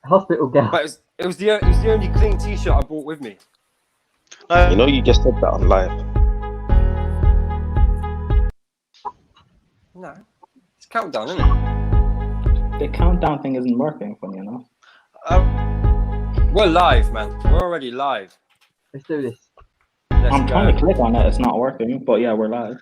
Hospital gown. But it was the only clean T-shirt I brought with me. You know, you just said that on live. No, it's countdown, isn't it? The countdown thing isn't working, funny enough. We're live, man. We're already live. Let's do this. I'm trying to click on it. It's not working, but yeah, we're live.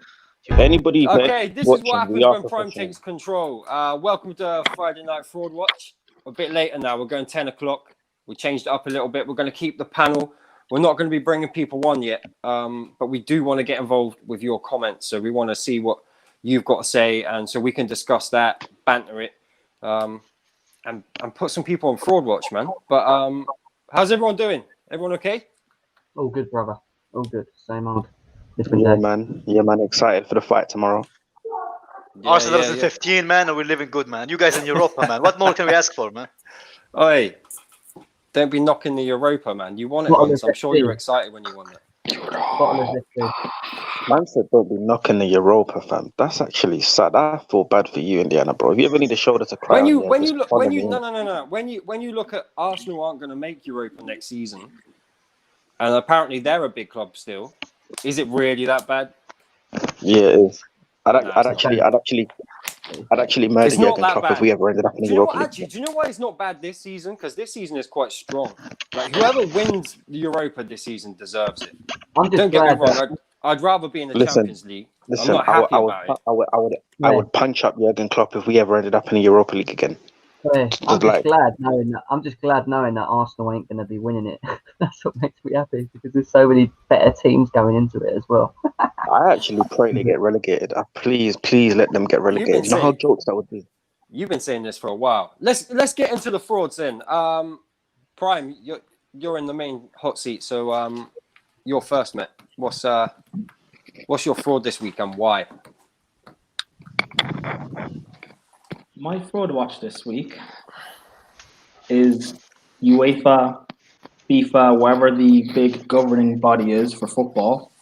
Anybody? Okay, this is what happens when Prime professional. takes control. Welcome to Friday Night Fraud Watch. A bit later now. We're going 10 o'clock. We changed it up a little bit. We're going to keep the panel. We're not going to be bringing people on yet, but we do want to get involved with your comments. So we want to see what you've got to say, and so we can discuss that, banter it, and put some people on Fraud Watch, man. But how's everyone doing? Everyone okay? All good, brother. All good. Same old. Yeah, man. Yeah, man. Excited for the fight tomorrow. Yeah, Arsenal 2015, man, and we're living good, man. You guys in Europa, man. What more can we ask for, man? Oi, don't be knocking the Europa, man. You won it once. I'm sure you're excited when you won it. Bottom of this. Man said don't be knocking the Europa, fam. That's actually sad. I feel bad for you, Indiana, bro. If you ever need a shoulder to cry When you on, just follow me. no. When you look at Arsenal aren't going to make Europa next season, and apparently they're a big club still. Is it really that bad? Yeah, it is. I'd it's actually murder It's not Jurgen that Klopp bad. if we ever ended up in Do the you know Europa what? League. Actually, do you know why it's not bad this season? Because this season is quite strong. Like whoever wins the Europa this season deserves it. I'm just Don't get me glad wrong. I'd rather be in the Listen, Champions League. I'm Listen, not happy about it. I would punch up Jurgen Klopp if we ever ended up in the Europa League again. I'm Just just glad knowing that Arsenal ain't going to be winning it. That's what makes me happy because there's so many better teams going into it as well. I actually pray they get relegated. Please let them get relegated. You know how jokes that would be. You've been saying this for a while. Let's get into the frauds then. Prime, you're in the main hot seat, so you're first, mate. What's your fraud this week and why? My fraud watch this week is UEFA, FIFA, wherever the big governing body is for football.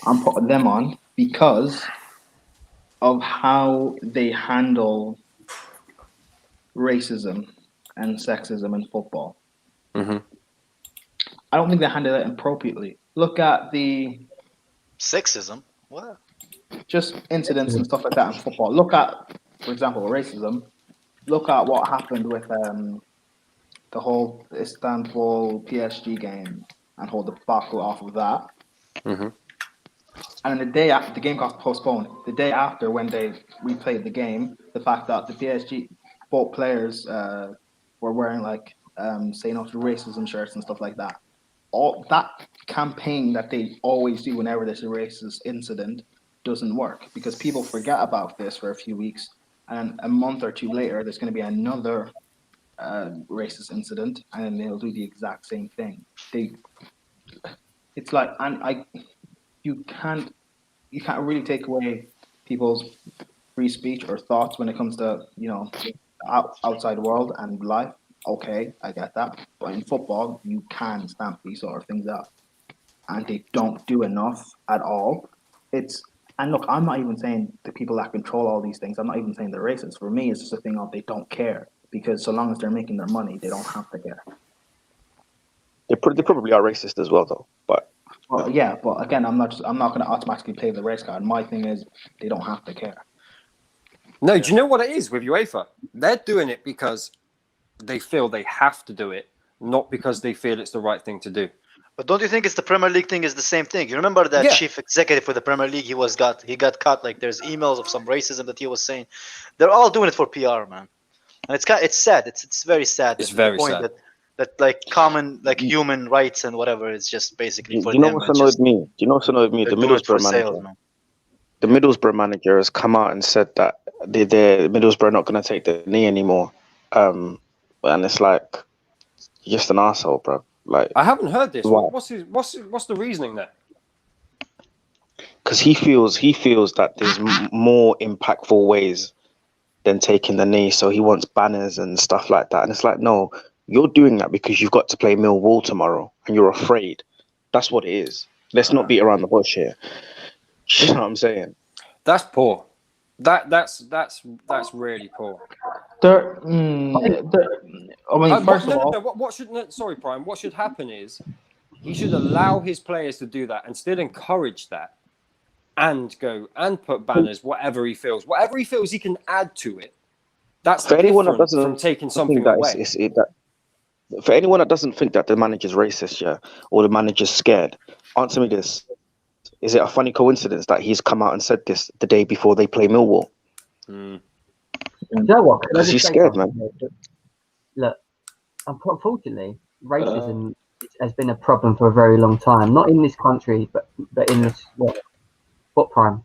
I'm putting them on because of how they handle racism and sexism in football. Mm-hmm. I don't think they handle it appropriately. Look at the Sexism? What? just incidents and stuff like that in football. Look at, for example, racism. Look at what happened with the whole Istanbul PSG game and whole debacle off of that. Mm-hmm. And the day after, the game got postponed. The day after, when they replayed the game, the fact that the PSG, both players were wearing like say no to racism shirts and stuff like that. All that campaign that they always do whenever there's a racist incident doesn't work because people forget about this for a few weeks, and a month or two later, there's going to be another racist incident, and then they'll do the exact same thing. It's like, and you can't really take away people's free speech or thoughts when it comes to outside world and life. Okay, I get that, but in football, you can stamp these sort of things out, and they don't do enough at all. And look, I'm not even saying the people that control all these things, I'm not even saying they're racist. For me, it's just a thing of they don't care, because so long as they're making their money, they don't have to care. They probably are racist as well, though. Well, yeah, but again, I'm not going to automatically play the race card. My thing is, they don't have to care. No, do you know what it is with UEFA? They're doing it because they feel they have to do it, not because they feel it's the right thing to do. But don't you think it's the Premier League thing is the same thing? You remember that chief executive for the Premier League? He got caught. Like there's emails of some racism that he was saying. They're all doing it for PR, man. And it's sad. It's very sad. It's very sad. That like common like human rights and whatever is just basically for Do you know them. what's annoyed me? The Middlesbrough manager has come out and said that the Middlesbrough are not going to take the knee anymore. And it's like, you're just an asshole, bro. Like, I haven't heard this. Why? What's the reasoning there? Because he feels that there's more impactful ways than taking the knee, so he wants banners and stuff like that. And it's like, no, you're doing that because you've got to play Millwall tomorrow, and you're afraid. That's what it is. Let's not beat around the bush here. You know what I'm saying? That's poor. That's really poor. I mean, first of all, Sorry, Prime. What should happen is he should allow his players to do that and still encourage that, and go and put banners, whatever he feels he can add to it. That's For anyone that different doesn't from taking think something that away. for anyone that doesn't think that the manager's racist, yeah, or the manager's scared, answer me this: is it a funny coincidence that he's come out and said this the day before they play Millwall? You know what? Because he's scared, man. Look, unfortunately, racism has been a problem for a very long time. Not in this country, but in this what Prime?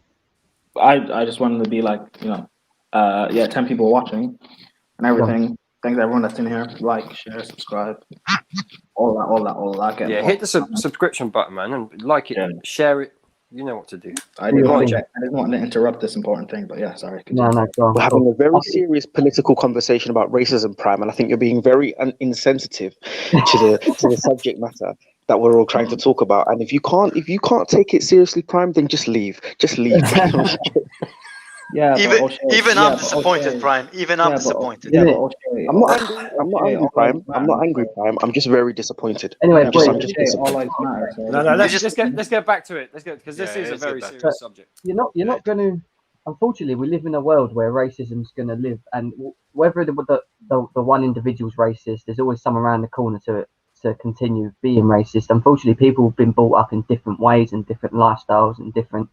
I just wanted to be like, 10 people watching and everything. Thanks everyone that's in here. Like, share, subscribe, all that. Yeah, hit the subscription button, man, and like it, share it. You know what to do. I didn't want to interrupt this important thing, but yeah, sorry. No, go on. We're having a very serious political conversation about racism, Prime, and I think you're being very insensitive to the subject matter that we're all trying to talk about. And if you can't take it seriously, Prime, then just leave. Just leave. Yeah, even I'm disappointed, Prime. Even I'm disappointed. I'm not angry, Prime. I'm not angry, Prime. I'm just very disappointed. Anyway, all lives matter. So No, let's get back to it. Because this is a very serious subject. You're not going to. Unfortunately, we live in a world where racism's going to live, and whether the one individual's racist, there's always some around the corner to continue being racist. Unfortunately, people have been brought up in different ways and different lifestyles and different,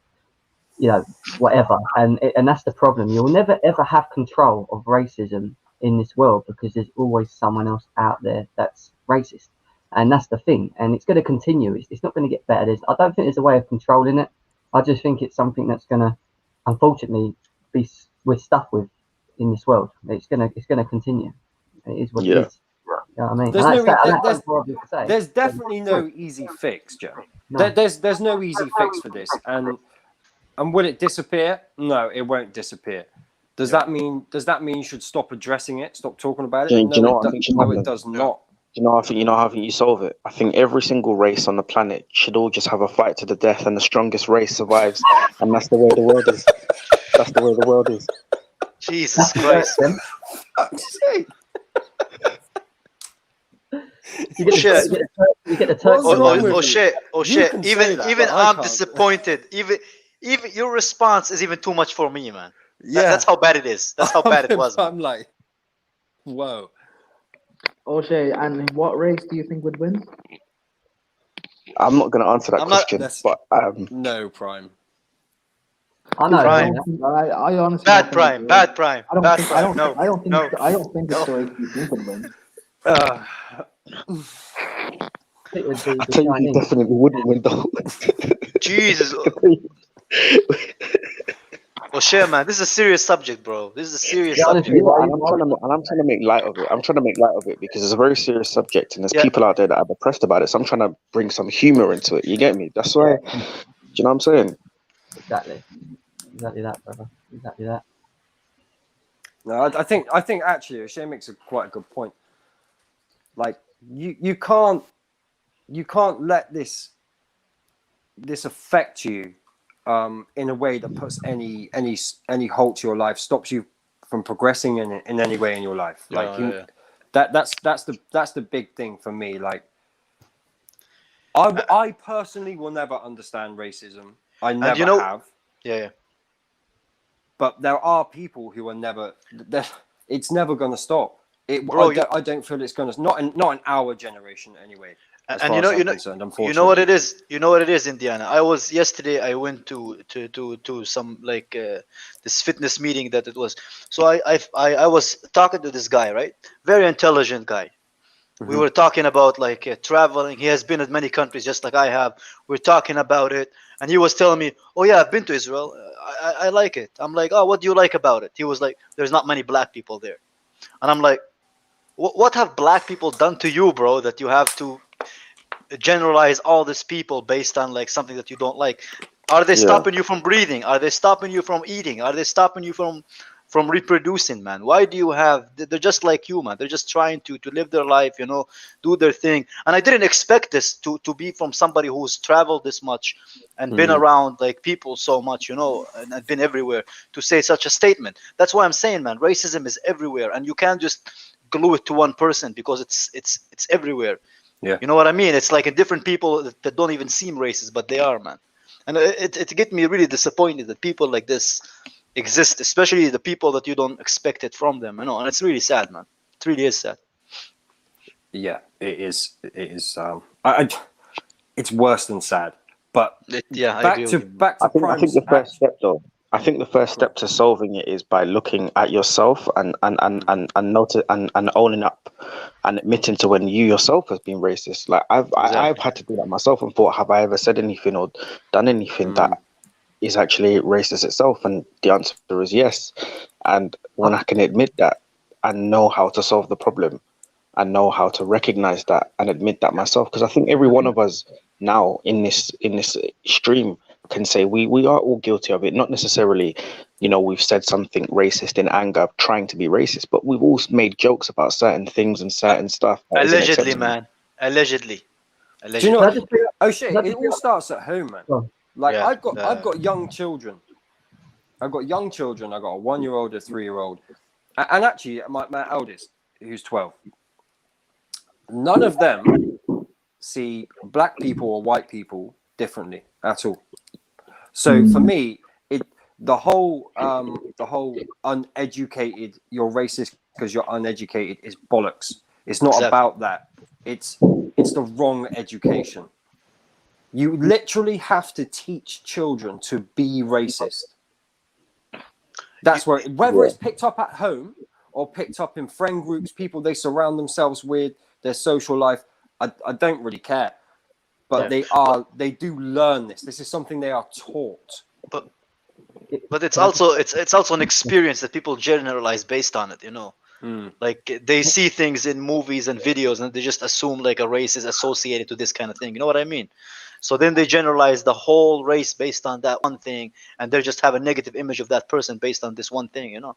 whatever, and that's the problem. You'll never ever have control of racism in this world because there's always someone else out there that's racist, and that's the thing. And it's going to continue. It's not going to get better. I don't think there's a way of controlling it. I just think it's something that's going to, unfortunately, we're stuck with in this world. It's going to continue. It is what it is. You know what I mean? There's definitely no easy fix, Joe. No. There's no easy fix for this, and will it disappear? No, it won't disappear. Does that mean you should stop addressing it, stop talking about it? No, it does not. I think you solve it. I think every single race on the planet should all just have a fight to the death, and the strongest race survives, and that's the way the world is. That's the way the world is. Jesus Christ! You get the turkey. Oh shit! Even I'm disappointed. Even your response is even too much for me, man. That's how bad it is. That's how bad it was. I'm like, whoa. O'Shea, and what race do you think would win? I'm not going to answer that question, but no, Prime. I know. Prime. I honestly bad Prime. I don't think it's the race you think would win. I think you definitely wouldn't win though. Jesus. Well, share, man. This is a serious subject, bro. This is a serious subject. I'm trying to make light of it. I'm trying to make light of it because it's a very serious subject, and there's people out there that are depressed about it. So I'm trying to bring some humor into it. You get me? That's why. Do you know what I'm saying? Exactly that, brother. Exactly that. No, I think actually O'Shea makes quite a good point. Like you can't let this affect you in a way that puts any halt to your life, stops you from progressing in any way in your life. That's the big thing for me. Like I personally will never understand racism. I never have. Yeah. But there are people who are never. It's never going to stop. I don't feel it's going to. Not in our generation anyway. And you know what it is. You know what it is, Indiana. I went to some this fitness meeting that it was. So I was talking to this guy, right? Very intelligent guy. Mm-hmm. We were talking about traveling. He has been in many countries, just like I have. We're talking about it, and he was telling me, "Oh yeah, I've been to Israel. I like it." I'm like, "Oh, what do you like about it?" He was like, "There's not many black people there," and I'm like, "What have black people done to you, bro? That you have to generalize all these people based on something that you don't like? Are they stopping you from breathing? Are they stopping you from eating? Are they stopping you from from reproducing, man. Why do you have? They're just like you, man. They're just trying to live their life, you know, do their thing. And I didn't expect this to be from somebody who's traveled this much and been around like people so much, you know, and been everywhere to say such a statement. That's why I'm saying, man, racism is everywhere, and you can't just glue it to one person because it's everywhere. Yeah. You know what I mean? It's like in different people that don't even seem racist, but they are, man. And it get me really disappointed that people like this exist, especially the people that you don't expect it from them, you know. And it's really sad, man. It really is sad. Yeah, it is. It is. It's worse than sad. But Yeah, back to I think Prime's the first step, though. I think the first step to solving it is by looking at yourself and owning up and admitting to when you yourself has been racist. Like I've had to do that myself and thought, have I ever said anything or done anything that is actually racist itself? And the answer is yes. And when I can admit that and know how to solve the problem and know how to recognize that and admit that myself, because I think every one of us now in this stream can say we are all guilty of it. Not necessarily, you know, we've said something racist in anger, trying to be racist, but we've all made jokes about certain things and certain stuff. Allegedly, man. Allegedly. Do you know what? Can I just- Oh shit! Let It me- all starts at home, man. Oh. Like Yeah, I've got young children. I've got young children. I've got a 1-year-old, a 3-year-old, and actually my eldest, who's 12. None of them see black people or white people differently at all. So for me, the whole uneducated, you're racist because you're uneducated is bollocks. It's not Exactly. about that. It's the wrong education. You literally have to teach children to be racist. That's where, whether it's picked up at home or picked up in friend groups, people they surround themselves with, their social life, I don't really care. But they do learn this. This is something they are taught. But it's also an experience that people generalize based on it, you know. Like they see things in movies and videos and they just assume like a race is associated to this kind of thing. You know what I mean? So then they generalize the whole race based on that one thing, and they just have a negative image of that person based on this one thing, you know.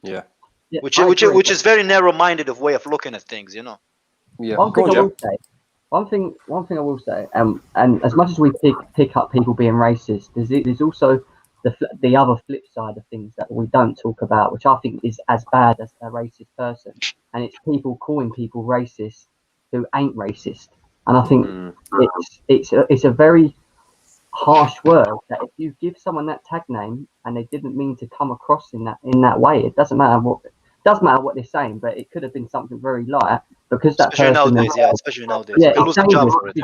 Yeah. Yeah, Which I agree. which is very narrow-minded of way of looking at things, you know. Yeah. One Go thing on, I will Joe. say, one thing I will say, and as much as we pick up people being racist, there's also the other flip side of things that we don't talk about, which I think is as bad as a racist person, and it's people calling people racist who ain't racist. And I think it's a very harsh word that if you give someone that tag name and they didn't mean to come across in that way, it doesn't matter what they're saying, but it could have been something very light because that Especially person. nowadays, yeah. Especially nowadays, Yeah, you can lose it's a job dangerous for it.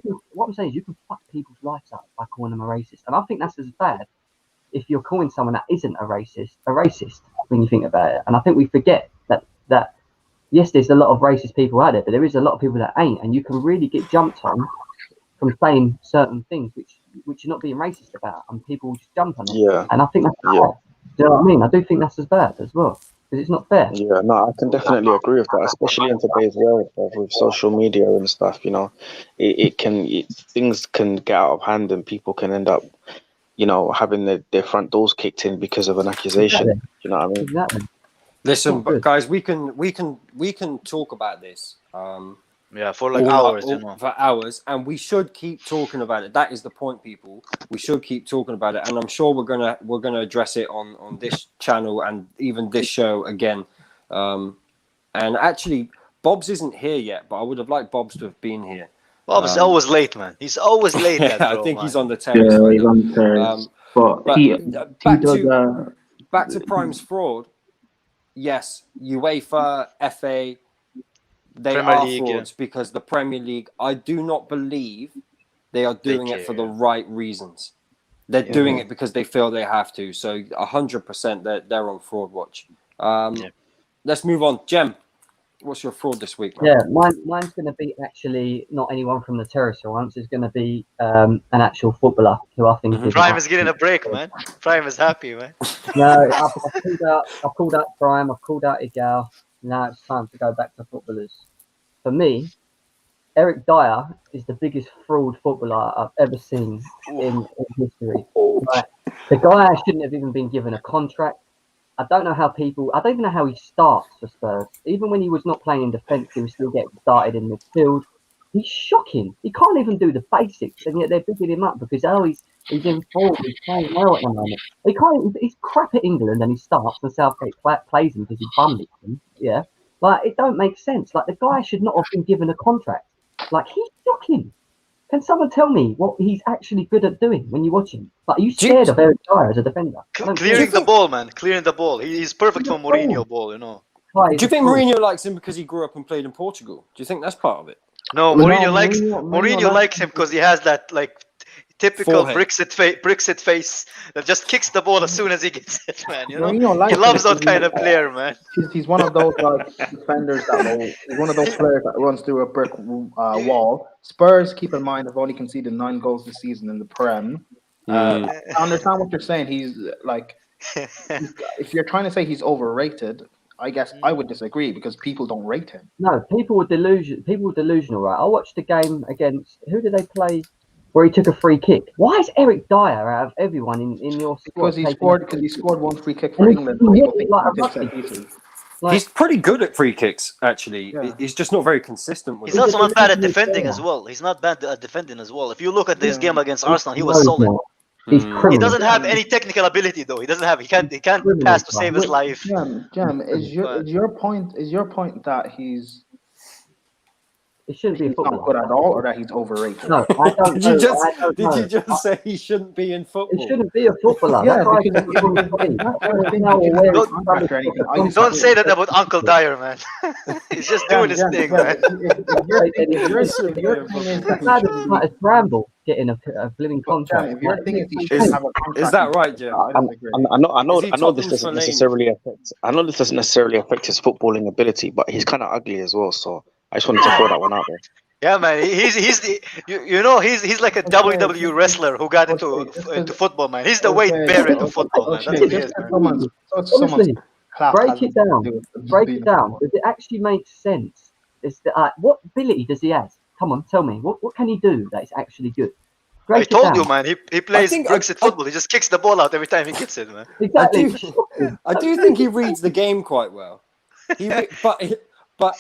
because what I'm saying is you can fuck people's lives up by calling them a racist, and I think that's as bad if you're calling someone that isn't a racist when you think about it. And I think we forget that yes, there's a lot of racist people out there, but there is a lot of people that ain't, and you can really get jumped on from saying certain things which you're not being racist about, and people will just jump on it. Yeah. And I think that's bad. Yeah. Do you know what I mean? I do think that's as bad as well because it's not fair. Yeah, no, I can definitely agree with that, especially in today's world with social media and stuff. You know, things can get out of hand and people can end up, you know, having their front doors kicked in because of an accusation. Exactly. You know what I mean? Exactly. Listen, Not but good. guys, we can talk about this. Yeah, for like all- hours, all- you know. for hours, and we should keep talking about it. That is the point, people. We should keep talking about it, and I'm sure we're gonna address it on this channel and even this show again. And actually, Bob's isn't here yet, but I would have liked Bob's to have been here. Bob's always late, man. He's always late. Yeah, that bro, I think man. he's on the terrace. Yeah, right he's now. on the terrace. But but he back does. to back to Prime's fraud. Yes, UEFA, FA, they Premier are League, frauds because the Premier League, I do not believe they are doing it for the right reasons. They're doing it because they feel they have to. So 100% they're on fraud watch. Let's move on. Jem, what's your fraud this week, man? Yeah, mine's going to be actually not anyone from the terrace for once. It's going to be an actual footballer who I think is Prime is getting a break, man. Prime is happy, man. No, I've called out Prime. I've called out Igal. Now it's time to go back to footballers. For me, Eric Dyer is the biggest fraud footballer I've ever seen in history. Like, the guy shouldn't have even been given a contract. I don't know how people. I don't even know how he starts for Spurs. Even when he was not playing in defence, he was still getting started in midfield. He's shocking. He can't even do the basics, and yet they're bigging him up because he's in form. He's playing well at the moment. He can't. He's crap at England, and he starts, and Southgate plays him because he bummed him. Yeah, like it don't make sense. Like the guy should not have been given a contract. Like he's shocking. Can someone tell me what he's actually good at doing when you watch him? Like, are you scared of Eric Dyer as a defender? Clearing the ball, man. Clearing the ball. He's perfect for Mourinho ball, you know. Do you think Mourinho likes him because he grew up and played in Portugal? Do you think that's part of it? No, Mourinho likes him because he has that like typical Brexit face that just kicks the ball as soon as he gets it, man. You know, he loves that kind of player, man. He's one of those defenders he's one of those players that runs through a brick wall. Spurs, keep in mind, have only conceded 9 goals this season in the Prem. I understand what you're saying. He's like, if you're trying to say he's overrated, I guess I would disagree because people don't rate him. No, people were delusional, right? I watched the game against who did they play? Where he took a free kick. Why is Eric Dyer out of everyone in your squad? Because he scored 1 free kick for England. He's pretty good at free kicks, actually. Yeah. He's just not very consistent with it. He's also not bad at defending as well. He's not bad at defending as well. If you look at this game against Arsenal, he was solid. He doesn't have any technical ability though. He can't pass to save his life. Jam, is your point that he's It shouldn't be a footballer. Not good at all, or that he's overrated. No, I don't. Did you just say he shouldn't be in football? It shouldn't be a footballer. Yeah, don't say that about Uncle Dyer, man. He's just doing his thing, man. It's Bramble getting a blooming contract. Is that right, Jim? I know this doesn't necessarily affect. I know this doesn't necessarily affect his footballing ability, but he's kind of ugly as well. So I just wanted to throw that one out there. Yeah, man, he's like a WWE wrestler who got into football, man. He's the Wade Barrett of football, man. That's what he is, man. Honestly, break it down. Does it actually make sense? What ability does he have? Come on, tell me. What can he do that is actually good? I told you, man. He plays Brexit football. He just kicks the ball out every time he gets it, man. Exactly. I do think he reads the game quite well. But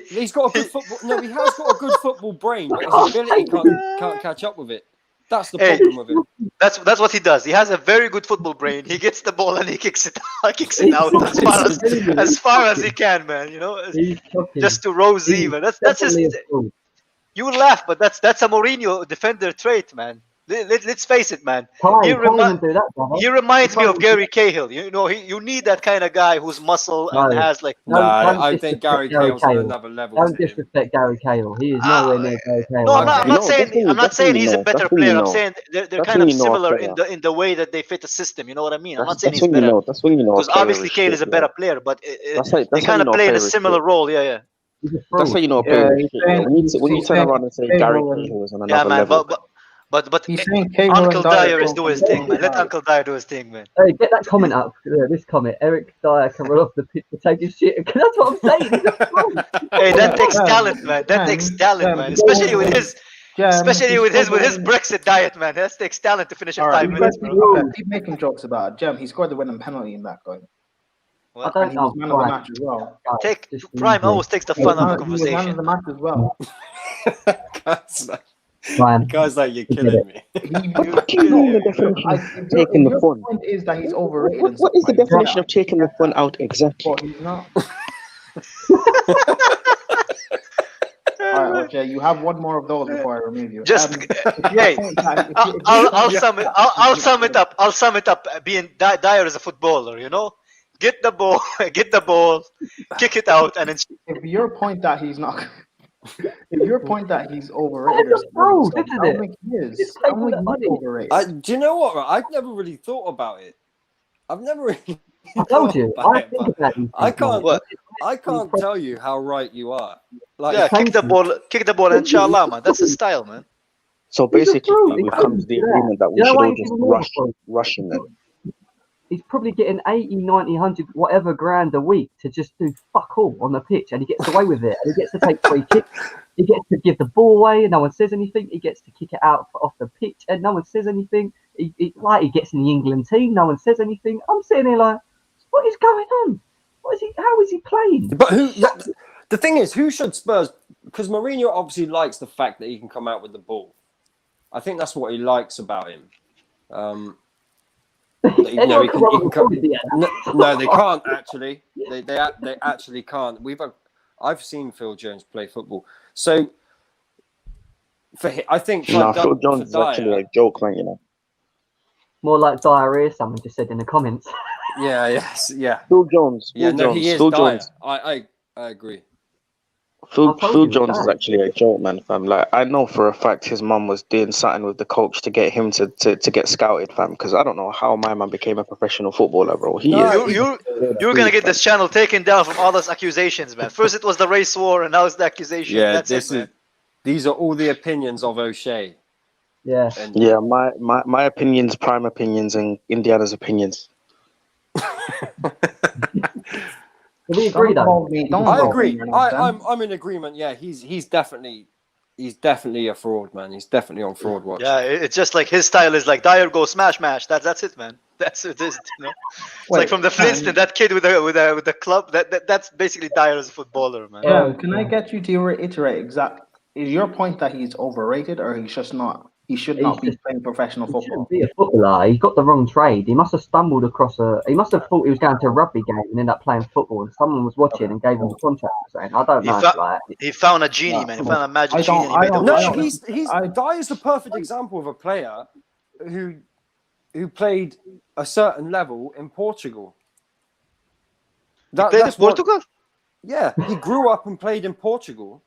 he's got a good football. No, he has got a good football brain, but his ability can't catch up with it. That's the problem with him. That's what he does. He has a very good football brain. He gets the ball and he kicks it out as far as he can, man. You know, just to rouse even. That's his. You will laugh, but that's a Mourinho defender trait, man. Let's face it, man. He reminds me of Gary Cahill. You know, you need that kind of guy who's muscle and has like. I think Gary Cahill's on another level. Don't disrespect Gary Cahill. He is nowhere near Gary Cahill. No, I'm not saying he's a better player. I'm saying they're kind of similar in the way that they fit the system. You know what I mean? I'm not saying he's better. That's when you know. Because obviously Cahill is a better player, but they kind of play in a similar role. Yeah. That's how you know a player. When you turn around and say Gary Cahill is on another level. But Uncle Dyer is doing his thing, man. Let Uncle Dyer do his thing, man. Hey, get that comment up. This comment. Eric Dyer can run off the pitch to take his shit. That's what I'm saying. Hey, that takes talent, man. That takes talent, man. Especially with his Brexit diet, man. That takes talent to finish in 5 minutes, bro. Keep making jokes about it. Jem, he scored the winning penalty in that game. Well, I don't know. Man of the match as well. Prime always takes the fun out of the conversation. Man of the match as well. Guys, like you're killing me. Taking the fun. Point is that he's overrated. What is the definition of taking the fun out exactly? But he's not. All right, OJ, you have one more of those before I remove you. I'll sum it up. I'll sum it up. Being Dyer is a footballer, you know. Get the ball, kick it out, and then. If your point that he's not. If your point that he's overrated, I don't think he is. I don't think he's overrated. Do you know what? I've never really thought about it. I've never really. I told you. I can't tell you how right you are. Like, kick the ball, inshallah, man. That's the style, man. So basically, we've come to the agreement that we should all just rush him then. He's probably getting 80, 90, 100, whatever grand a week to just do fuck all on the pitch, and he gets away with it. And he gets to take free kicks. He gets to give the ball away, and no one says anything. He gets to kick it out off the pitch, and no one says anything. He gets in the England team. No one says anything. I'm sitting here like, What is going on? What is he? How is he playing? But the thing is, who should Spurs? Because Mourinho obviously likes the fact that he can come out with the ball. I think that's what he likes about him. No, they can't actually. They actually can't. I've seen Phil Jones play football, so I think Phil Jones is actually a joke, man. You know, more like diarrhea. Someone just said in the comments. Yeah. Phil Jones. Yeah, no, he is dire. I agree. Phil Jones is actually a joke, man, fam. Like, I know for a fact his mum was doing something with the coach to get him to get scouted, fam. Because I don't know how my man became a professional footballer, bro. You're gonna get this channel taken down from all those accusations, man. First it was the race war, and now it's the accusation. Yeah, That's these are all the opinions of O'Shea. Yeah. Yeah, my opinions, prime opinions, and Indiana's opinions. We agree, though. I agree. I'm in agreement. Yeah, he's definitely a fraud, man. He's definitely on fraud watch. Yeah, it's just like his style is like Dyer go smash. That's it, man. That's it. It's like from the Flintstones, that kid with the club. That's basically Dyer as a footballer, man. Yeah, can I get you to reiterate exact? Is your point that he's overrated, or he's just not? He should not be playing professional football. He shouldn't be a footballer. He's got the wrong trade. He must have stumbled across he must have thought he was going to a rugby game and ended up playing football, and someone was watching and gave him a contract or something. I don't know. He found a genie, man. He found a magic genie. Dyer's the perfect example of a player who played a certain level in Portugal. He played in Portugal? Yeah, he grew up and played in Portugal.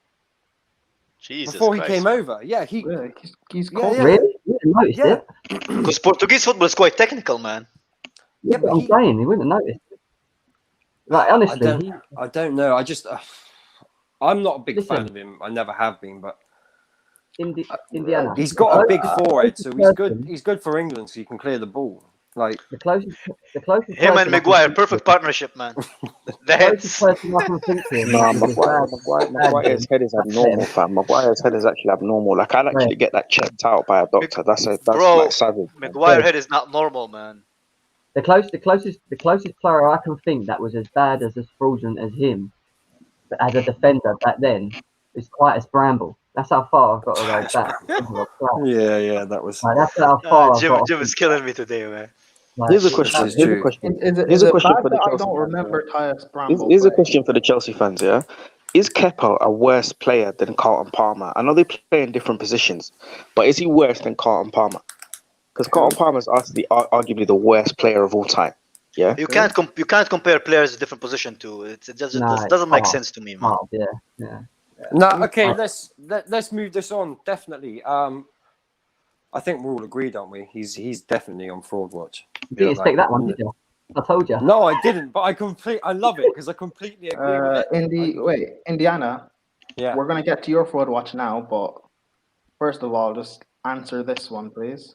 Jesus before Christ. he came over. Yeah, he's cool. Really? You didn't notice it? Because Portuguese football is quite technical, man. Yeah, but I'm saying he wouldn't have noticed it. Like, honestly, I don't know. I'm not a big fan of him. I never have been, but Indiana. He's got a big forehead, so he's good. He's good for England, so he can clear the ball. Like the closest. Him and Maguire, perfect partnership, man. Maguire's head is abnormal, fam. Maguire's head is actually abnormal. Like, I'd actually get that checked out by a doctor. That's like savage. Maguire's head is not normal, man. The closest player I can think that was as bad as fraudulent as him, but as a defender back then, is Titus Bramble. That's how far I've got to go back. Yeah, that was. That's how far. Jim is killing me today, man. Here's a question. Here's a question for the Chelsea. I don't remember Titus Bramble. Here's a question for the Chelsea fans. Yeah, is Kepa a worse player than Carlton Palmer? I know they play in different positions, but is he worse than Carlton Palmer? Because Carlton Palmer is arguably the worst player of all time. Yeah, you can't compare players in different position too. It doesn't make sense to me, man. Yeah. No, okay. Let's move this on. Definitely. I think we're all agreed, aren't we? He's definitely on fraud watch. You didn't expect that one, did you? I told you. No, I didn't. But I love it because I completely agree with it. Indiana. Yeah. We're gonna get to your fraud watch now, but first of all, just answer this one, please.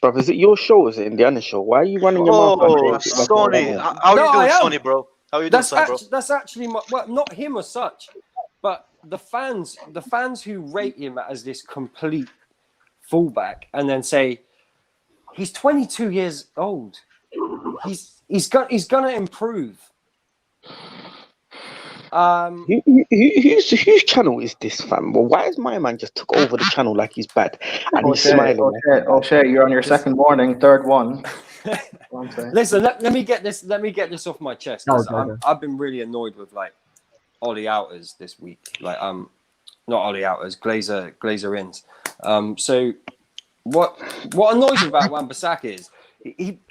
Bro, is it your show or is it Indiana's show? Why are you running your mouth? Oh, Sony. How are you doing, Sony, bro? How are you doing, bro? That's actually not him as such, but the fans who rate him as this complete fullback and then say he's 22 years old. He's gonna improve. Whose channel is this, fam? Well, why is my man just took over the channel like he's bad and he's smiling? O'Shea, you're on your second warning, third one. Listen, let me get this off my chest. I've been really annoyed with like Ollie outers this week. Like not Ollie outers, Glazer ins. So what annoys me about Wan-Bissaka is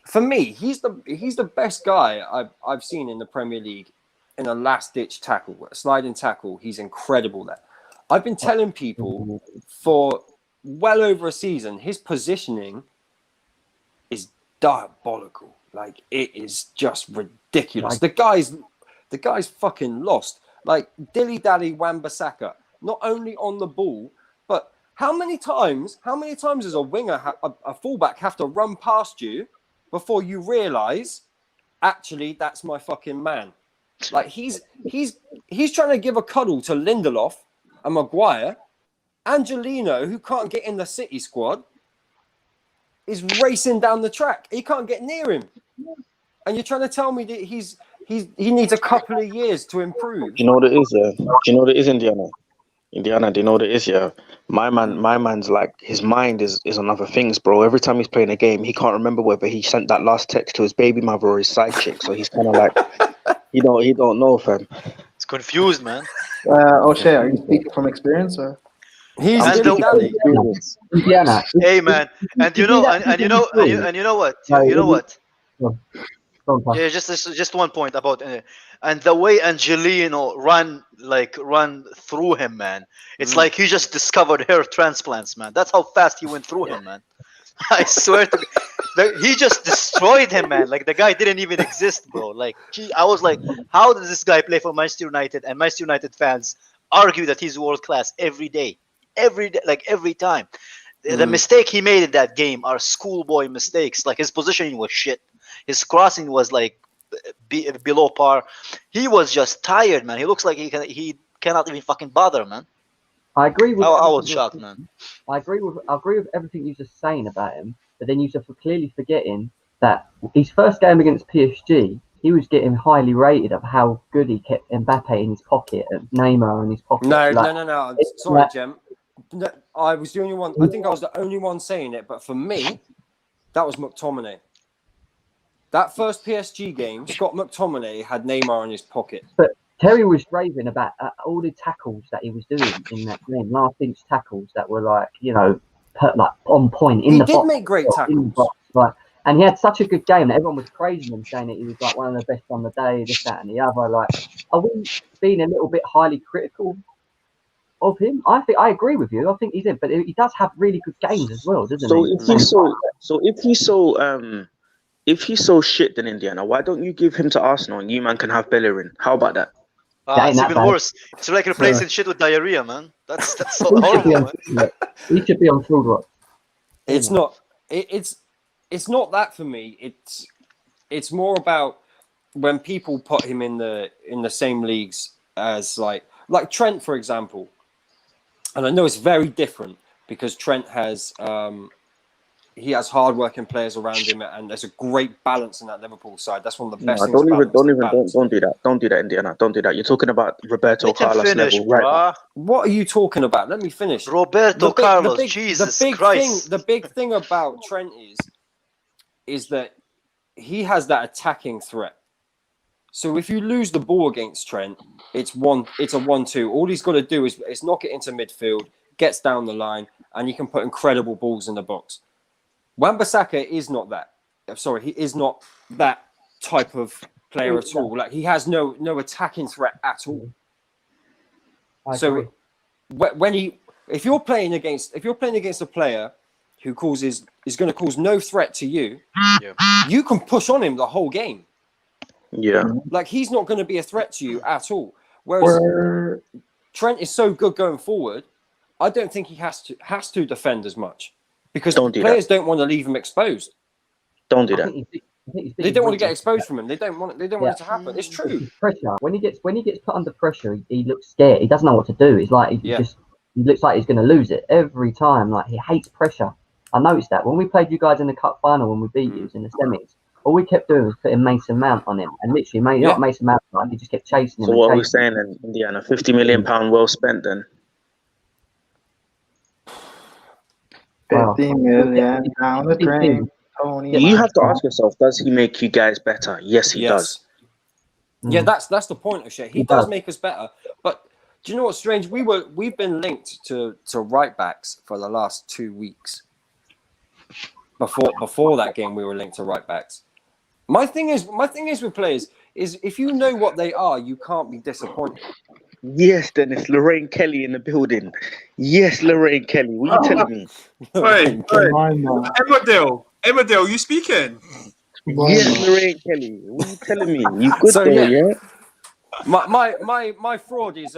for me he's the best guy I've seen in the Premier League in a last ditch tackle, a sliding tackle. He's incredible there. I've been telling people for well over a season his positioning is diabolical. Like, it is just ridiculous. The guy's fucking lost. Like, dilly-dally Wan-Bissaka, not only on the ball, but how many times does a winger, a fullback have to run past you before you realise, actually, that's my fucking man? Like, he's trying to give a cuddle to Lindelof and Maguire. Angelino, who can't get in the City squad, is racing down the track. He can't get near him. and you're trying to tell me that he needs a couple of years to improve. Do you know what it is? Do you know what it is, Indiana? Indiana, do you know what it is? Yeah, my man's like his mind is on other things, bro. Every time he's playing a game, he can't remember whether he sent that last text to his baby mother or his side chick. So he's kind of like, he don't know, fam. It's confused, man. O'Shea, are you speaking from experience or? He's And Dilly Dally. Indiana. Hey, man, and you know what? You know what? Go on, Pat. Yeah, just one point about and the way Angelino run through him, man. It's like he just discovered hair transplants, man. That's how fast he went through him, man. I swear to he just destroyed him, man. Like the guy didn't even exist, bro. Like I was like, how does this guy play for Manchester United? And Manchester United fans argue that he's world class every day, like every time. The mistake he made in that game are schoolboy mistakes. Like his positioning was shit. His crossing was like below par. He was just tired, man. He looks like he cannot even fucking bother, man. I agree with. I was shocked, man. I agree with everything you're just saying about him, but then you're just clearly forgetting that his first game against PSG, he was getting highly rated of how good he kept Mbappe in his pocket and Neymar in his pocket. No. Sorry, like, Jem. No, I was the only one. I think I was the only one saying it, but for me, that was McTominay. That first PSG game, Scott McTominay had Neymar in his pocket. But Terry was raving about all the tackles that he was doing in that game, last-inch tackles that were like, like on point in the box. He did make great tackles. Like, and he had such a good game that everyone was praising him, saying that he was like one of the best on the day, this, that, and the other. Like, are we being a little bit highly critical of him? I think I agree with you. I think he's in, but he does have really good games as well, doesn't he? If he's so shit than Indiana, why don't you give him to Arsenal and you man can have Bellerin? How about that? It's even worse. It's like replacing shit with diarrhea, man. That's so horrible, man. He should be on Field Watch. It's not. It's not that for me. It's more about when people put him in the same leagues as like Trent, for example. And I know it's very different because Trent has he has hard-working players around him, and there's a great balance in that Liverpool side. That's one of the best things. Don't do that. Don't do that, Indiana. Don't do that. You're talking about Roberto Carlos level, right? What are you talking about? Let me finish. Roberto Carlos, Jesus Christ. The big thing about Trent is that he has that attacking threat. So if you lose the ball against Trent, it's a 1-2. All he's got to do is knock it into midfield, gets down the line, and he can put incredible balls in the box. Wan-Bissaka is not that. Sorry, he is not that type of player at all. Like he has no attacking threat at all. So if you're playing against a player who is going to cause no threat to you, you can push on him the whole game. Yeah. Like he's not going to be a threat to you at all. Whereas Trent is so good going forward, I don't think he has to defend as much. Because players don't want to leave him exposed. Don't do that. They don't want to get exposed from him. They don't want it to happen. It's true. Pressure. When he gets put under pressure, he looks scared. He doesn't know what to do. It's like he looks like he's going to lose it every time. Like he hates pressure. I noticed that when we played you guys in the cup final when we beat you in the semis. All we kept doing was putting Mason Mount on him, and literally, not Mason Mount, he just kept chasing him. So what are we saying then, Indiana? £50 million well spent then. 50 million down the drain. You have to ask yourself, does he make you guys better? Yes, he does. Yeah, that's the point, O'Shea. He does make us better. But do you know what's strange? We've been linked to right backs for the last 2 weeks. Before that game, we were linked to right backs. My thing is with players is if you know what they are, you can't be disappointed. Yes, Dennis. Lorraine Kelly in the building. Yes, Lorraine Kelly. What are you telling me? Hey, Emmerdale, you speaking? Yes, Lorraine Kelly. What are you telling me? You good yeah? My fraud is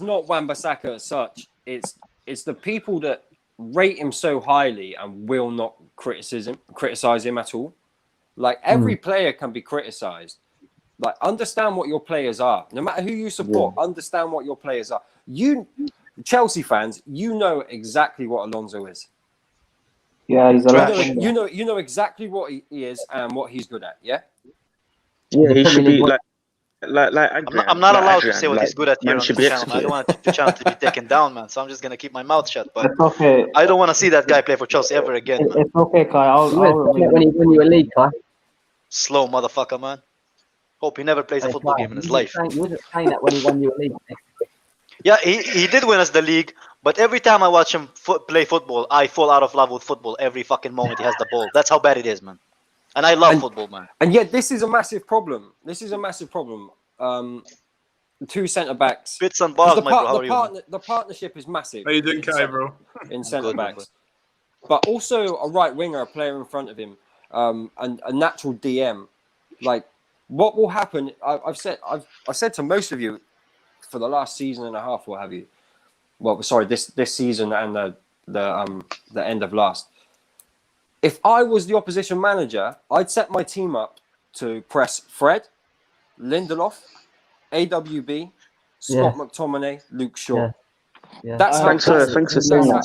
not Wan-Bissaka as such. It's the people that rate him so highly and will not criticize him at all. Like every player can be criticized. Like understand what your players are. No matter who you support, understand what your players are. You Chelsea fans, you know exactly what Alonso is. Yeah, he's a Trash. left winger. You know exactly what he is and what he's good at. Yeah. Yeah, he should Premier be League I'm not allowed to say what like, he's good at here man on should this be channel. I don't executed. want the channel to be taken down, man. So I'm just gonna keep my mouth shut. But It's okay. I don't want to see that guy play for Chelsea ever again, man. It's okay, Kai. I'll when he won you a league, Kai. Slow motherfucker, man. Hope he never plays a football game in his life. You wasn't saying that when he won you a league. Yeah, he did win us the league, but every time I watch him play football, I fall out of love with football every fucking moment he has the ball. That's how bad it is, man. And I love football, man. And yet, this is a massive problem. This is a massive problem. Two centre backs. Bits and balls, The, my bro. How are you, man? the partnership is massive. How you doing, Kai, bro? In centre Good, man, backs, but also a right winger, a player in front of him, and a natural DM. Like, what will happen? I've said to most of you for the last season and a half, what have you? Well, sorry, this season and the end of last. If I was the opposition manager, I'd set my team up to press Fred, Lindelof, AWB, Scott McTominay, Luke Shaw. Yeah. That's how. Thanks for saying that. Thanks for saying that.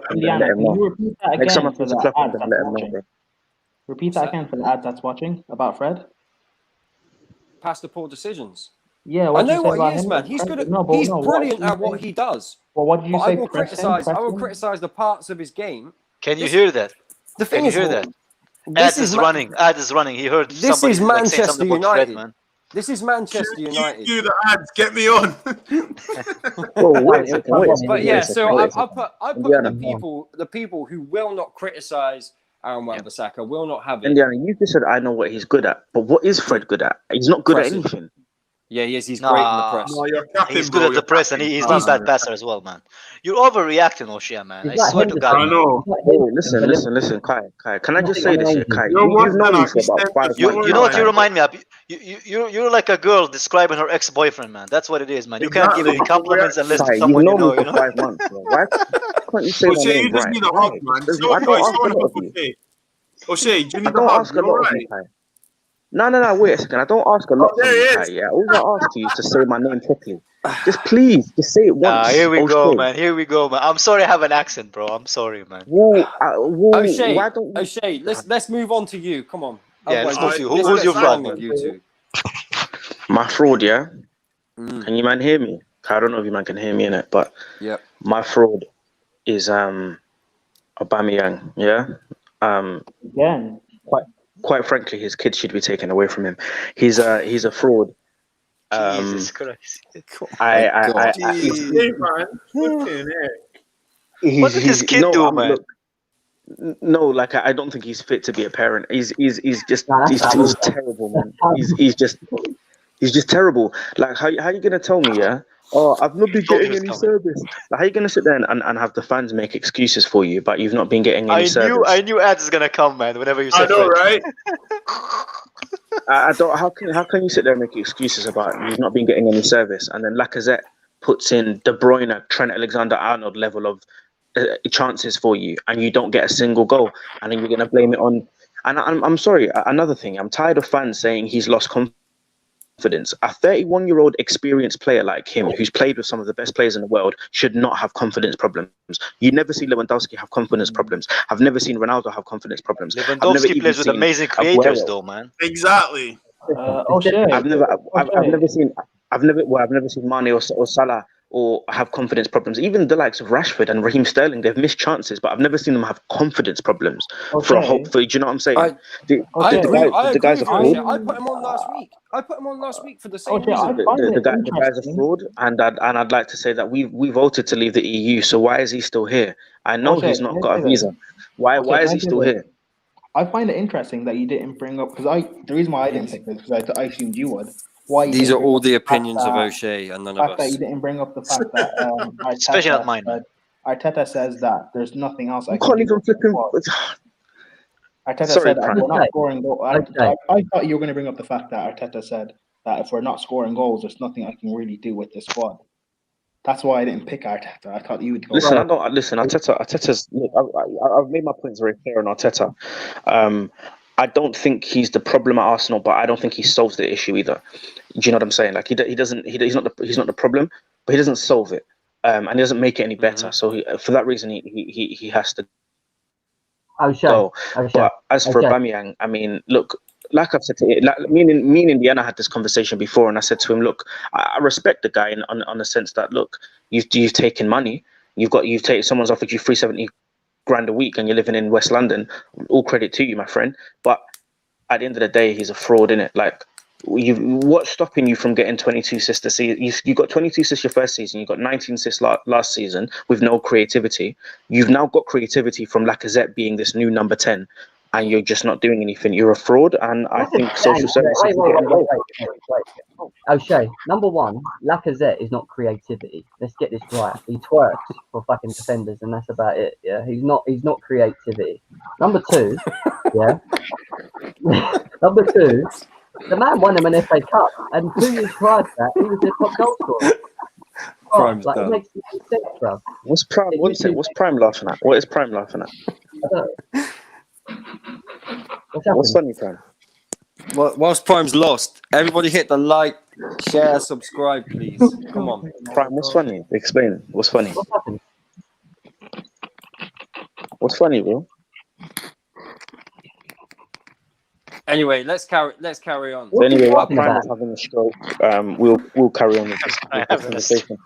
Can you repeat that Make someone again for think the to ads let that's him know, watching? bro. Repeat that again for the ads that's watching about Fred. Past the poor decisions. Yeah, I what know you say what about he is, him? man. He's good at. No, but he's no, brilliant what at what he does. Well, what did you But say? I will criticize. I will Preston? criticize the parts of his game. Can you hear that? The thing Can you is, hear that? this Ad is is running. Ad is running. He heard This somebody is like saying Manchester something about Fred, United. man. This is Manchester United. You the ads, get me on. Oh, wait a second. But yeah, so I put Indiana. the people who will not criticize Aaron Wan-Bissaka will not have it. Indiana, you just said I know what he's good at, but what is Fred good at? He's not good Pressing. at anything. Yeah, yes, he's great in the press. No, you're capping, He's bro. good at the You're press, and capping. he's not that passer as well, man. You're overreacting, O'Shea, man. I He's like swear to Henderson. God. I know. Oh, listen, Kai. Can I just say this here, Kai? You're You've worse known than me a for about 5 Christian. months. You know what you remind me of? You're like a girl describing her ex-boyfriend, man. That's what it is, man. You can't give any compliments unless Kai, it's you've someone you known know, me you for know? 5 months, bro. Why can't you say my O'Shea, you name just right? need a hug, man. I don't ask a lot of you. O'Shea, do you I need a don't hug? ask a You're lot of right. you, Kai. No, wait a second. I don't ask a lot there from you, he Kai. is. Yeah, all I ask you is to say my name properly. Just please, just say it once. Here we go, O'Shea. man. Here we go, man. I'm sorry I have an accent, bro. I'm sorry, man. Whoa, O'Shea, why don't you... O'Shea, let's move on to you. Come on. Yeah, let's Otherwise, go Alright, to you. Who's your this fraud, is man? you two. My fraud, yeah? Mm. Can you man hear me? I don't know if you man can hear me in it, but Yep. my fraud is Aubameyang, yeah? Again. Quite frankly, his kids should be taken away from him. He's a fraud. Jesus Christ. Hey, man. Flipping heck. What did this kid do, man? No, like I don't think he's fit to be a parent. He's just Nah, that's he's terrible, man. He's just terrible. Like how you gonna tell me, yeah? Oh, I've not been Told you getting it's any coming. service. Like, how you gonna sit there and have the fans make excuses for you, but you've not been getting any service? I knew ads is gonna come, man. Whenever you I said know, Fred. right? I don't. How can you sit there and make excuses about you've not been getting any service, and then Lacazette puts in De Bruyne, Trent Alexander-Arnold level of chances for you, and you don't get a single goal, and then you're gonna blame it on. And I'm sorry. Another thing, I'm tired of fans saying he's lost confidence. A 31-year-old experienced player like him, who's played with some of the best players in the world, should not have confidence problems. You never see Lewandowski have confidence problems. I've never seen Ronaldo have confidence problems. Lewandowski plays with amazing creators, though, man. Exactly. O'Shea. I've never seen Mane or Salah or have confidence problems. Even the likes of Rashford and Raheem Sterling, they've missed chances, but I've never seen them have confidence problems for a hope. Do you know what I'm saying? I agree the guys with are you. fraud. I put him on last week for the same Okay, reason. The guys are fraud, and I'd like to say that we voted to leave the EU. So why is he still here? I know he's not got a visa. Why is he still here? I find it interesting that you didn't bring up because the reason why I didn't pick this because I assumed you would. Why you These didn't are bring all up the fact opinions of that- O'Shea and none the of fact that us. you didn't bring up the fact that Arteta Especially not mine, said- Arteta says that there's nothing else I You can can't do even with the flip him. squad. Arteta Sorry, said that Prime. if we're not scoring goals. Okay. I thought you were going to bring up the fact that Arteta said that if we're not scoring goals, there's nothing I can really do with the squad. That's why I didn't pick Arteta. I thought you would go. Listen, Arteta's. Look, I've made my points very clear on Arteta. I don't think he's the problem at Arsenal, but I don't think he solves the issue either. Do you know what I'm saying? Like he's not the problem, but he doesn't solve it. and it doesn't make it any better. Mhm. So for that reason, he has to O'Shea. go. O'Shea. But as for Okay. Aubameyang, I mean, look, like I've said to me and Indiana had this conversation before, and I said to him, look, I respect the guy on the sense that, look, you've taken money, you've taken, someone's offered you 370 grand a week, and you're living in West London. All credit to you, my friend. But at the end of the day, he's a fraud, innit? Like, what's stopping you from getting 22 assists this season? You got 22 assists your first season. You got 19 assists last season with no creativity. You've now got creativity from Lacazette being this new number 10, and you're just not doing anything. You're a fraud, and I think social services Wait. should get involved. O'Shea, number one, Lacazette is not creativity. Let's get this right. He twerks for fucking defenders, and that's about it. Yeah, he's not creativity. Number two, yeah. Number two, the man won him an FA Cup, and 2 years prior to that, he was their top goal scorer. Prime's Like, it done. makes no sense, bro. What's Prime laughing at? What is Prime laughing at? What's funny, Prime? Well, whilst Prime's lost, everybody hit the like, share, subscribe, please. Come on. Prime, what's funny? Explain. What's funny? What happened? What's funny, bro? Anyway, let's carry on. So anyway, while talking Prime about? is having a stroke, we'll carry on with this conversation.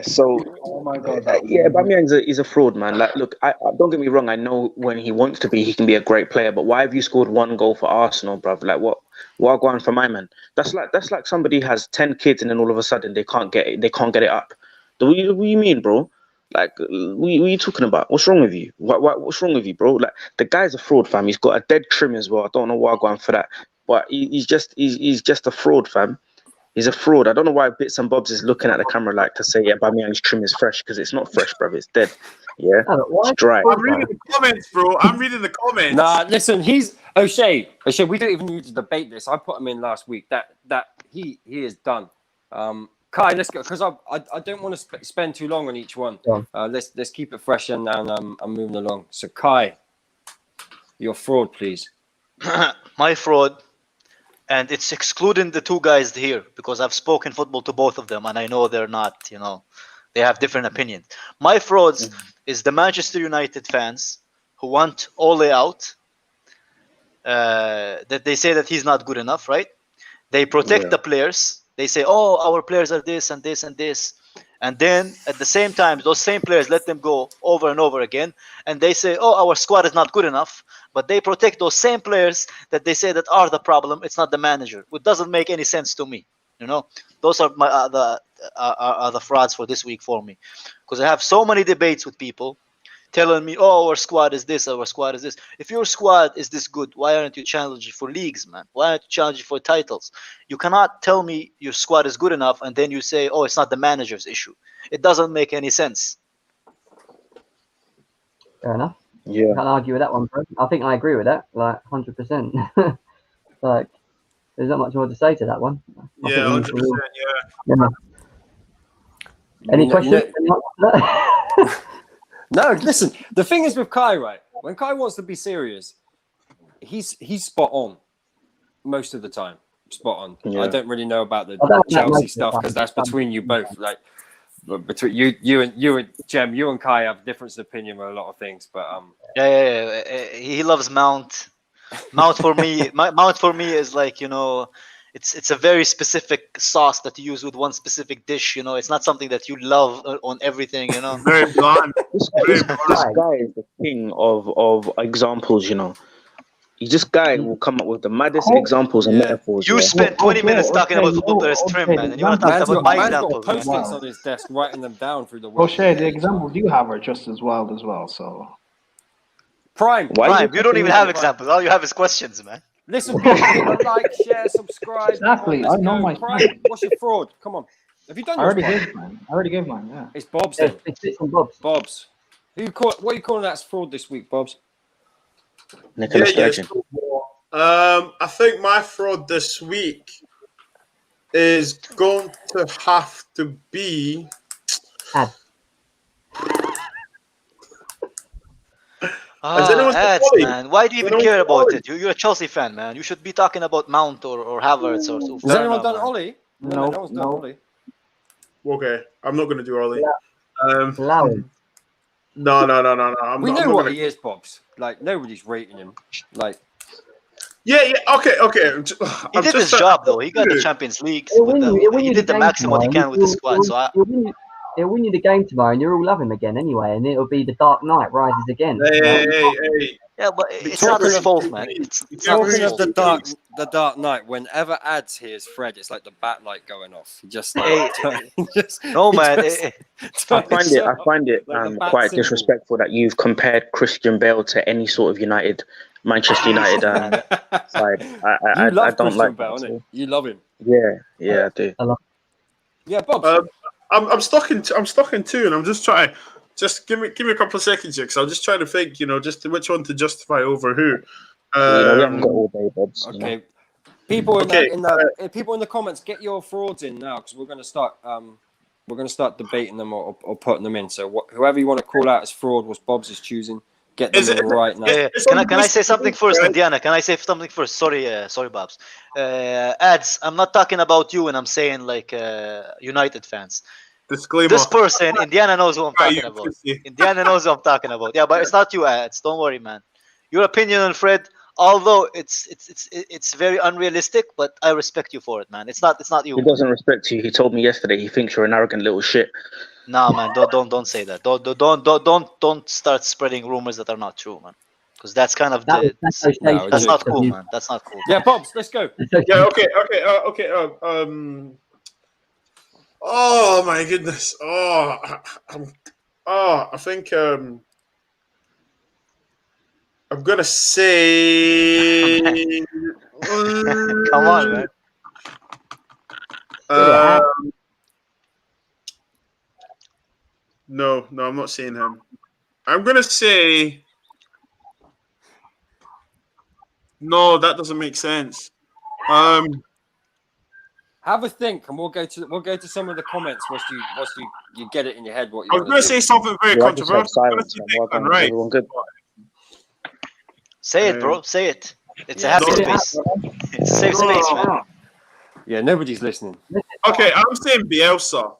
So Oh my God. Aubameyang is a fraud, man. Like, look, I don't get me wrong. I know when he wants to be, he can be a great player. But why have you scored 1 goal for Arsenal, bruv? Like, what going for my man? That's like somebody has 10 kids and then all of a sudden they can't get it up. What do you mean, bro? Like, what are you talking about? What's wrong with you? What's wrong with you, bro? Like, the guy's a fraud, fam. He's got a dead trim as well. I don't know why I'm going for that, but he's just a fraud, fam. He's a fraud. I don't know why Bits and Bobs is looking at the camera like to say, yeah, Aubameyang's trim is fresh, because it's not fresh, brother. It's dead. Yeah, No, but why? it's dry. I'm reading the comments, bro. I'm reading the comments. Nah, listen, he's O'Shea. We don't even need to debate this. I put him in last week. That he is done. Kai, let's go, because I don't want to spend too long on each one. Go Let's keep it fresh and I'm moving along. So Kai, your fraud, please. My fraud, and it's excluding the 2 guys here because I've spoken football to both of them and I know they're not, they have different opinions. My frauds is the Manchester United fans who want Ole out, that they say that he's not good enough, right? They protect the players. They say, oh, our players are this and this and this. And then at the same time, those same players let them go over and over again. And they say, oh, our squad is not good enough. But they protect those same players that they say that are the problem. It's not the manager. It doesn't make any sense to me. Those are my the frauds for this week for me. Because I have so many debates with people telling me, oh, our squad is this, our squad is this. If your squad is this good, why aren't you challenging for leagues, man? Why aren't you challenging for titles? You cannot tell me your squad is good enough and then you say, oh, it's not the manager's issue. It doesn't make any sense. Fair enough. Yeah. Can't argue with that one, bro. I think I agree with that, like 100%. Like, there's not much more to say to that one. I Yeah, think 100%. Yeah. yeah. Any questions? No, listen. The thing is with Kai, right? When Kai wants to be serious, he's spot on most of the time. Spot on. Yeah. I don't really know about the I don't know Chelsea most of the stuff because time. that's between you both. Like between you and Jem, you and Kai have difference of opinion on a lot of things. But Yeah. He loves Mount. Mount for me, Mount for me is like, it's a very specific sauce that you use with one specific dish. It's not something that you love on everything. Very blunt. This Very guy blunt. is the king of examples, This guy will come up with the maddest examples and metaphors. You spent 20 minutes talking about football players' trim, man, and you want to talk man's about got my examples. post-its on his desk, writing them down through the week. O'Shea, the examples you have are just as wild as well. So Prime. Prime, you don't even have examples. All you have is questions, man. Listen, people, like, share, subscribe. Exactly, Let's I know go. my Prime. What's your fraud? Come on. Have you done I yours, already Prime? gave mine. I already gave mine. Yeah. It's Bob's then. It's Bits and Bobs. Bob's. What are you calling that fraud this week, Bob's? Nicola Sturgeon. I think my fraud this week is going to have to be. Ads, man. Why do you even care about it? You're a Chelsea fan, man. You should be talking about Mount or Havertz or Has anyone done Ollie? No, one's done no. Ollie. Okay, I'm not going to do Ollie. Allow him. No. We I'm know not what gonna... he is, Bobs. Like nobody's rating him. Like Yeah. Okay. He did his job though. He got the Champions League. He'll win you He did the maximum he can with the squad. So he'll win you the game tomorrow, and you'll all love him again anyway. And it'll be the Dark Knight rises again. Hey. yeah, but it's not his fault, man. It's not his talking of fault. the Dark Knight. Whenever Ads hears Fred, it's like the bat light going off. He just like, No, man. I find it quite disrespectful that you've compared Christian Bale to any sort of Manchester United side. I don't like Bale, that. innit? You love him. Yeah, I do. Yeah, Bob. I'm stuck in two, and I'm just trying. Just give me a couple of seconds here, because I'm just trying to think, just which one to justify over who. We haven't got all day, Bobs. Okay. People in the comments, get your frauds in now, because we're going to start debating them or putting them in. So whoever you want to call out as fraud was Bob's is choosing. Get them in right now. Yeah. Can I say something first, Indiana? Can I say something first? Sorry, Bobs. Ads. I'm not talking about you, and I'm saying like United fans. Disclaimer. This person, Indiana knows who I'm talking about. Indiana knows who I'm talking about. Yeah, but it's not you, Ads. Don't worry, man. Your opinion on Fred, although it's very unrealistic, but I respect you for it, man. It's not you. He doesn't respect you. He told me yesterday he thinks you're an arrogant little shit. Nah, man. Don't say that. Don't start spreading rumors that are not true, man. Because that's kind of that's not cool, man. That's not cool. Yeah, Bobs, let's go. Yeah. Okay. Oh my goodness. I think I'm gonna say. Come on, man. No, I'm not saying him. I'm gonna say. No, that doesn't make sense. Have a think, and we'll go to some of the comments once you get it in your head what you I was going to say something very controversial. Right. Everyone good? Say it, bro. Say it. It's a happy space. It's a safe space, man. Yeah, nobody's listening. Okay, I'm saying Bielsa.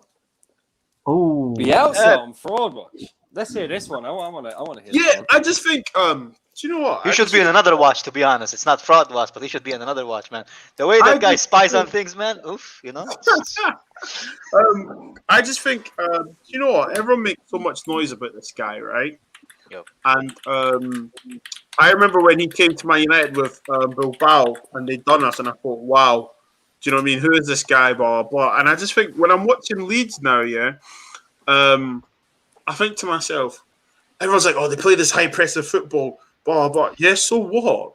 Oh, Bielsa on Fraud Watch. Let's hear this one. I want to hear. Yeah, I just think. Do you know what? You should be in another watch, to be honest. It's not Fraud Watch, but he should be in another watch, man. The way that guy spies on things, man. Oof, I just think. You know what? Everyone makes so much noise about this guy, right? Yep. And I remember when he came to Man United with Bilbao, and they'd done us, and I thought, wow. Do you know what I mean? Who is this guy? Blah, blah, blah. And I just think when I'm watching Leeds now, I think to myself, everyone's like, oh, they play this high-pressing football, blah, blah, blah. Yeah, so what?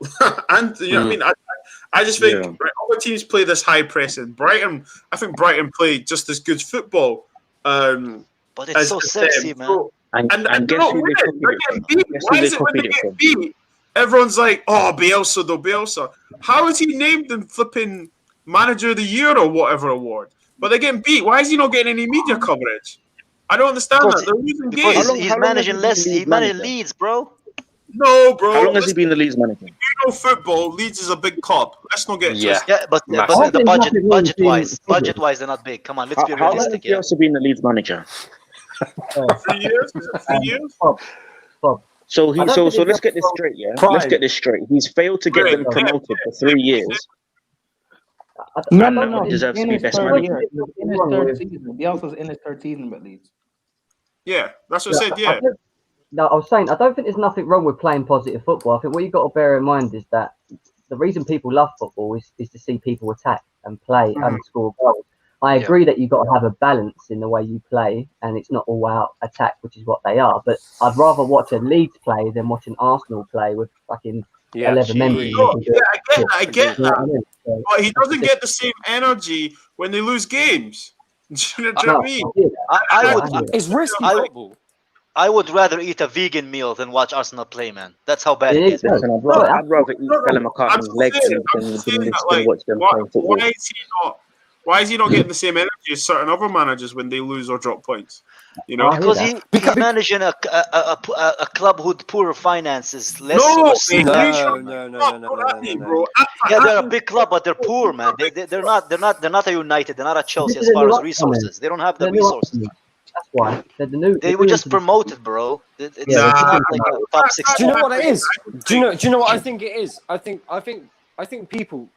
And, you know what I mean? I just think other teams play this high-pressing. I think Brighton play just as good football. But it's so sexy, man. So, and guess who they're getting beat? Why is it when they get beat, everyone's like, oh, Bielsa. How is he named in flipping Manager of the Year or whatever award? But they're getting beat. Why is he not getting any media coverage? I don't understand that. They're losing games. He's managing less. He managed Leeds, bro. No, bro. How long has he been the Leeds manager? You know football, Leeds is a big club. Let's not get Yeah, but the budget-wise, they're not big. Come on, let's be realistic. How long has he been the Leeds manager? 3 years? Is it 3 years? Bob. So let's get this straight, yeah? Let's get this straight. He's failed to get them promoted for 3 years. No. He deserves to be best manager. manager. In his third season. Bielsa's in his third season with Leeds. Yeah, that's what I said, yeah. No, I was saying, I don't think there's nothing wrong with playing positive football. I think what you've got to bear in mind is that the reason people love football is to see people attack and play and score goals. I agree that you've got to have a balance in the way you play, and it's not all out attack, which is what they are. But I'd rather watch a Leeds play than watch an Arsenal play with fucking 11 members. I get that. But he doesn't get the same energy when they lose games. Do you know what I mean? It's risky football. I would rather eat a vegan meal than watch Arsenal play, man. That's how bad it is. Listen, I'd rather eat Stella McCartney's legs than watch them play football. Why is he not getting the same energy appreciate certain other managers when they lose or drop points. You know, Because he's managing a club with poorer finances, less. no, No. Yeah, they're a big club, but they're poor, man. They're not a United. They're not a Chelsea as far as resources. They don't have the resources. That's why they're the new. They were just promoted, bro. It's Yeah, not like a top 6. Do you know what it is? Do you know what I think it is? I think people,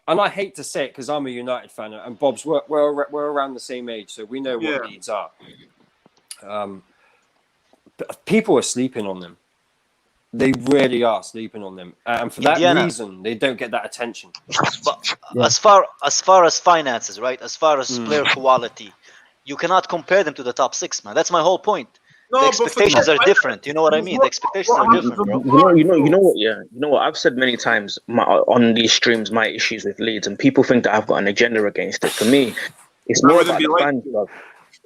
and I hate to say it because I'm a United fan, and Bob's we're around the same age, so we know what Leeds are. But people are sleeping on them. They really are sleeping on them, and for that reason, they don't get that attention. But as far as finances, right? As far as player quality, you cannot compare them to the top 6, man. That's my whole point. No, the expectations are different. You know what I mean? The expectations are different, bro. You know what? Yeah, you know what? I've said many times on these streams my issues with Leeds, and people think that I've got an agenda against it. For me, it's more about the fans, bro.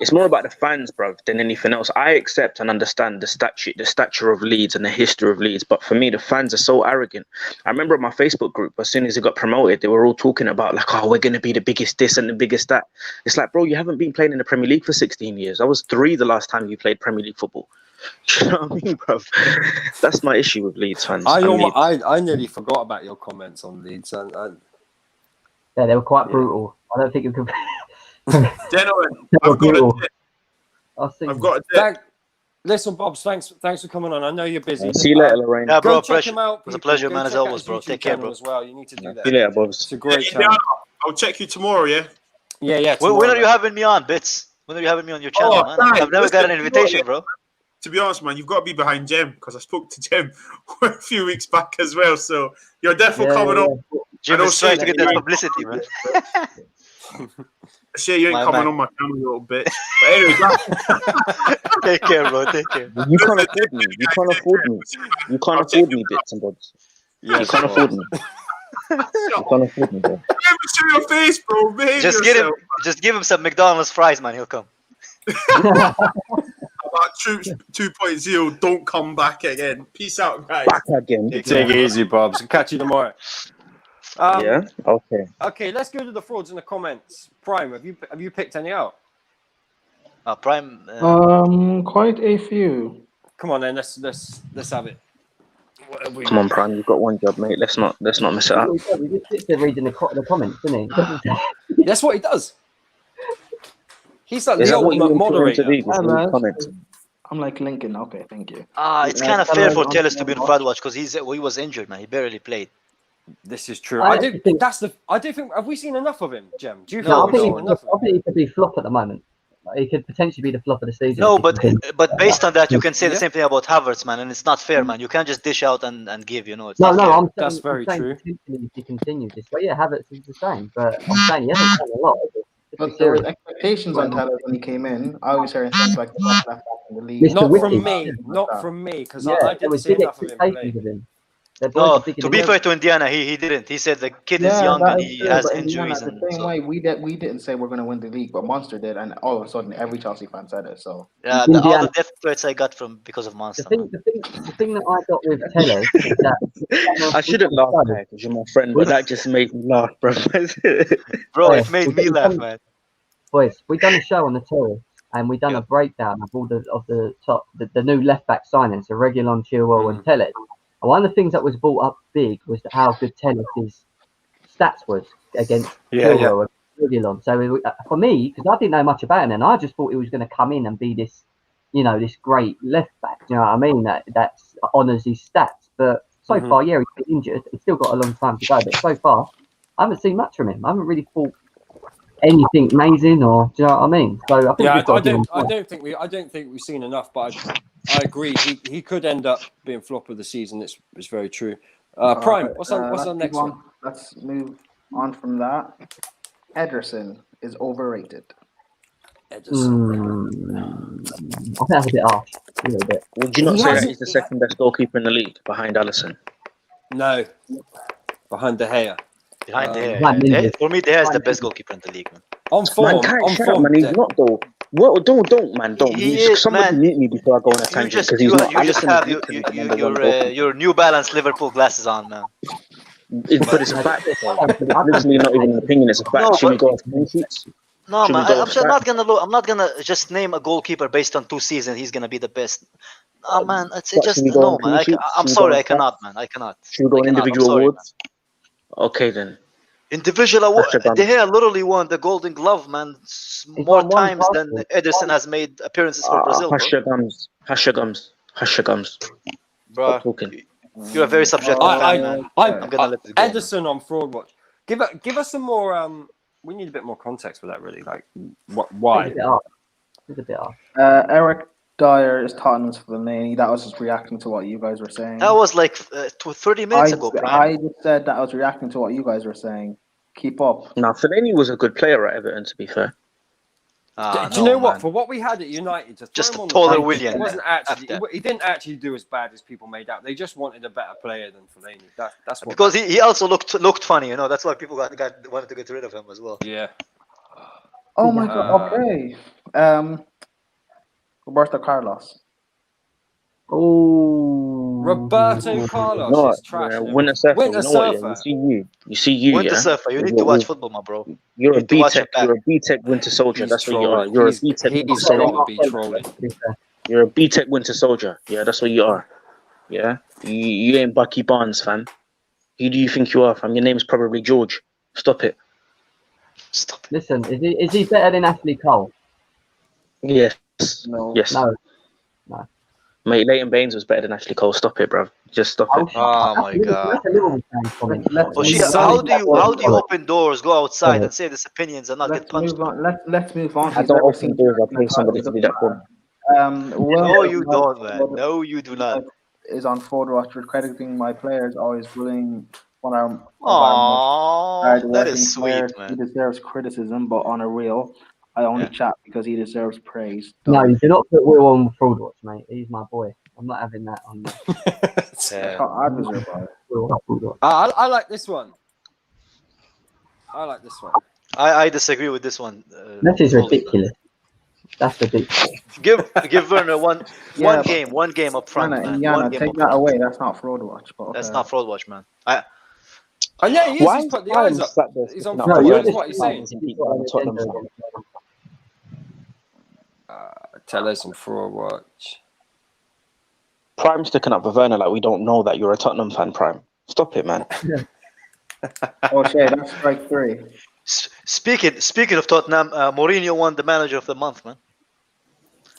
It's more about the fans, bro, than anything else. I accept and understand the stature of Leeds and the history of Leeds, but for me, the fans are so arrogant. I remember in my Facebook group, as soon as it got promoted, they were all talking about like, oh, we're going to be the biggest this and the biggest that. It's like, bro, you haven't been playing in the Premier League for 16 years. I was 3 the last time you played Premier League football. You know what I mean, bro? That's my issue with Leeds fans. I nearly forgot about your comments on Leeds. Yeah, they were quite brutal. I don't think you could. Gentlemen, I've got a dip. Listen, Bobs, thanks for coming on. I know you're busy. See you later, Lorraine. Yeah, bro, check him out. It was a pleasure, man, as always, bro. YouTube Take care, channel bro. As well. You need to do that. See you later, Bobs. It's a great channel. I'll check you tomorrow, yeah? Yeah. When are you having me on, Bits? When are you having me on your channel, man? I've never got an invitation, bro. To be honest, man, you've got to be behind Jem because I spoke to Jem a few weeks back as well. So you're definitely coming on. Jem is trying to get that publicity, man. I say you ain't coming on my channel, you little bitch. But anyway, take care, bro. Take care. You can't afford me. You can't afford me, Bits and Bobs. Yeah, you can't afford me. You can't afford me, bro. show your face, bro. Just give him some McDonald's fries, man. He'll come. About Troops 2.0, don't come back again. Peace out, guys. Back again. Take it easy, Bobs. Catch you tomorrow. Yeah. Okay. Okay, let's go to the frauds in the comments. Prime, have you picked any out? Prime. Quite a few. Come on then, let's have it. Come on, Prime. You've got one job, mate. Let's not mess it up. He just sits there reading the comments, doesn't he? That's what he does. He's like the ultimate moderator. I'm like Lincoln. Okay, thank you. It's kind of fair for Telles to be on Fad Watch because he was injured, man. He barely played. This is true. I do think. Have we seen enough of him, Jem? Do you feel I think he could be flop at the moment. He could potentially be the flop of the season. No, but based on that, you can say the same thing about Havertz, man, and it's not fair, man. You can't just dish out and give, you know. It's I'm that's very true. If he continues this way, Havertz is the same, but I'm saying he hasn't done a lot. But there were expectations on Telles when he came in. I always heard things like the best left back in the league. Not from me, because I didn't see enough of him play. No, to be fair to Indiana, he didn't. He said the kid is young and he has injuries. The same way we didn't say we're going to win the league, but Monster did, and all of a sudden every Chelsea fan said it. So yeah, all the death threats I got because of Monster. The thing that I got with Telles is that I shouldn't laugh because you're my friend, but that just made me laugh, bro. Bro, it made me laugh, man. Boys, we done a show on the terrace and we done a breakdown of all the new left back signings, so Reguilon, Chilwell, and Telles. And one of the things that was brought up big was how good Telles' stats was against Chilwell and Reguilon. So for me, because I didn't know much about him, and I just thought he was going to come in and be this, this great left back. You know what I mean? That honours his stats. But so far, he's been injured. He's still got a long time to go. But so far, I haven't seen much from him. I haven't really thought anything amazing, or do you know what I mean? So I think I don't think we've seen enough, but I agree. He could end up being flop of the season. It's very true. Prime, what's the next one? Let's move on from that. Ederson is overrated. Ederson. I think that's a bit harsh. A little bit. Would you not say that he's the second best goalkeeper in the league behind Alisson? No, behind De Gea. Behind De Gea. For me, De Gea is the best goalkeeper in the league, man. On form, man. He's not though. Well, don't, man. Somebody mute me before I go on a tangent because he's not. You just have your New Balance Liverpool glasses on, man. But it's a fact. It's literally not even an opinion. It's a fact. Should we go on clean sheets? No, Should we man. go I'm off just that? not gonna look. I'm not gonna just name a goalkeeper based on 2 seasons. He's gonna be the best. No, man. It's What, just should we go no, on man. clean sheets? I'm Should we go sorry. on I cannot, stats? man. I cannot. Should we go I on cannot. I'm individual sorry, man. awards? Okay then. Individual award. Hashtag De Gea literally won the Golden Glove, man, He's more won one times than title. Ederson has made appearances for Brazil, bro. Hush your gums. Hush your gums. Hush your gums. Bro, Stop talking. you're a very subjective fan, man. I'm gonna let it go. Man. Ederson on Fraud Watch. Give us some more. We need a bit more context for that, really. Like, why? It's a bit off. Eric Dyer is Tottenham's Fellaini. That was just reacting to what you guys were saying. That was like 30 minutes ago, Brian. I just said that I was reacting to what you guys were saying. Keep up. Now, Fellaini was a good player at Everton, to be fair. Do you know what? For what we had at United, just throw a him on taller the bench, Willian. It wasn't actually. After. He didn't actually do as bad as people made out. They just wanted a better player than Fellaini. That's what. Because he also looked funny, you know. That's why people wanted to get rid of him as well. Yeah. Oh my god. Okay. Roberto Carlos. Oh, Roberto Carlos No, is trash. Winter Surfer. Winter You know what, Surfer. You see you, Winter yeah? Surfer, you need to watch football, my bro. You're a need to watch B-Tech. it back. You're a B-Tech Winter Soldier. He's That's what you are. trolling. You're a B-Tech Winter He's Soldier. got to be trolling. You're a B-Tech Winter Soldier. Yeah, that's what you are. Yeah, you ain't Bucky Barnes, fam. Who do you think you are, fam? Your name's probably George. Stop it. Stop it. Listen, is he better than Ashley Cole? Yes. No. Yes. No. Mate, Leighton Baines was better than Ashley Cole. Stop it, bro. Just stop it. Oh my god. That's a Liverpool fan comment. Oh, shit, how do you open doors, go outside, and say these opinions and not get Let's punched? move on. Let's move on. I don't open doors. I pay somebody to do that for me. No, you don't, man. No, you do not. Is on Forward Watch crediting my players always bullying one of our Aww, hard-working that is players. sweet, He man. deserves criticism, but on a real, I only chat because he deserves praise. No, you do not put Will on Fraud Watch, mate. He's my boy. I'm not having that on there. I deserve it. Will on Fraud Watch. I like this one. I like this one. I disagree with this one. That is fully. ridiculous. That's ridiculous. Give Werner one game up front, Yana, man. Yana, One game take up that front. away. That's not Fraud Watch. But That's not Fraud Watch, man. And yeah, he is. He's put the eyes up. sat there He's on sticking Fraud up you're Watch. for Is what he's saying. Tottenham fan. Tell us on Fraud Watch. Prime sticking up for Werner like we don't know that you're a Tottenham fan, Prime. Stop it, man. Oh shit, that's strike 3. Speaking of Tottenham, Mourinho won the Manager of the Month, man.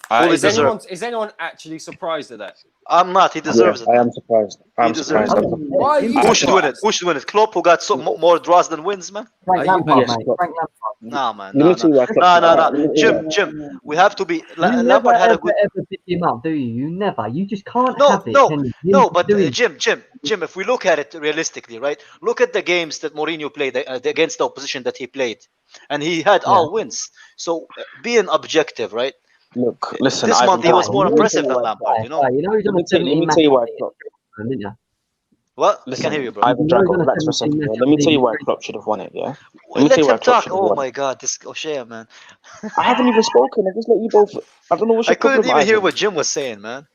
Fully Is deserved. anyone actually surprised at that? I'm not. He deserves it. I am surprised. I'm deserves surprised. it. Why are you Who should win it? surprised? Who should win it? Klopp, who got more draws than wins, man. Frank Are you- Lampard, Yes, mate. but- Frank Lampard. Nah, man. Let me tell you why Klopp- No. Jim, we have to be. You never Lampard had a good. ever pick him up, do you? You never. You just can't No, have it. no, can you? No, but Doing- Jim, if we look at it realistically, right? Look at the games that Mourinho played against the opposition that he played, and he had all wins. So being objective, right? Look, listen. This I've month he got- was more impressive than Lampard, you know. You know he's on Let me a tell 17 you why match Klopp. unbeaten, didn't you? What? I Listen, can't hear you, bro. Ivan You know Drago, he's on a relax for a 17 second. match Let me tell you why unbeaten. Klopp should have won it, yeah? Let me Let tell you why him Klopp talk. should have Oh won my God, this O'Shea, man. I haven't even spoken. I just let you both. I don't know what's your I couldn't problem, even hear Ivan. what Jim was saying, man.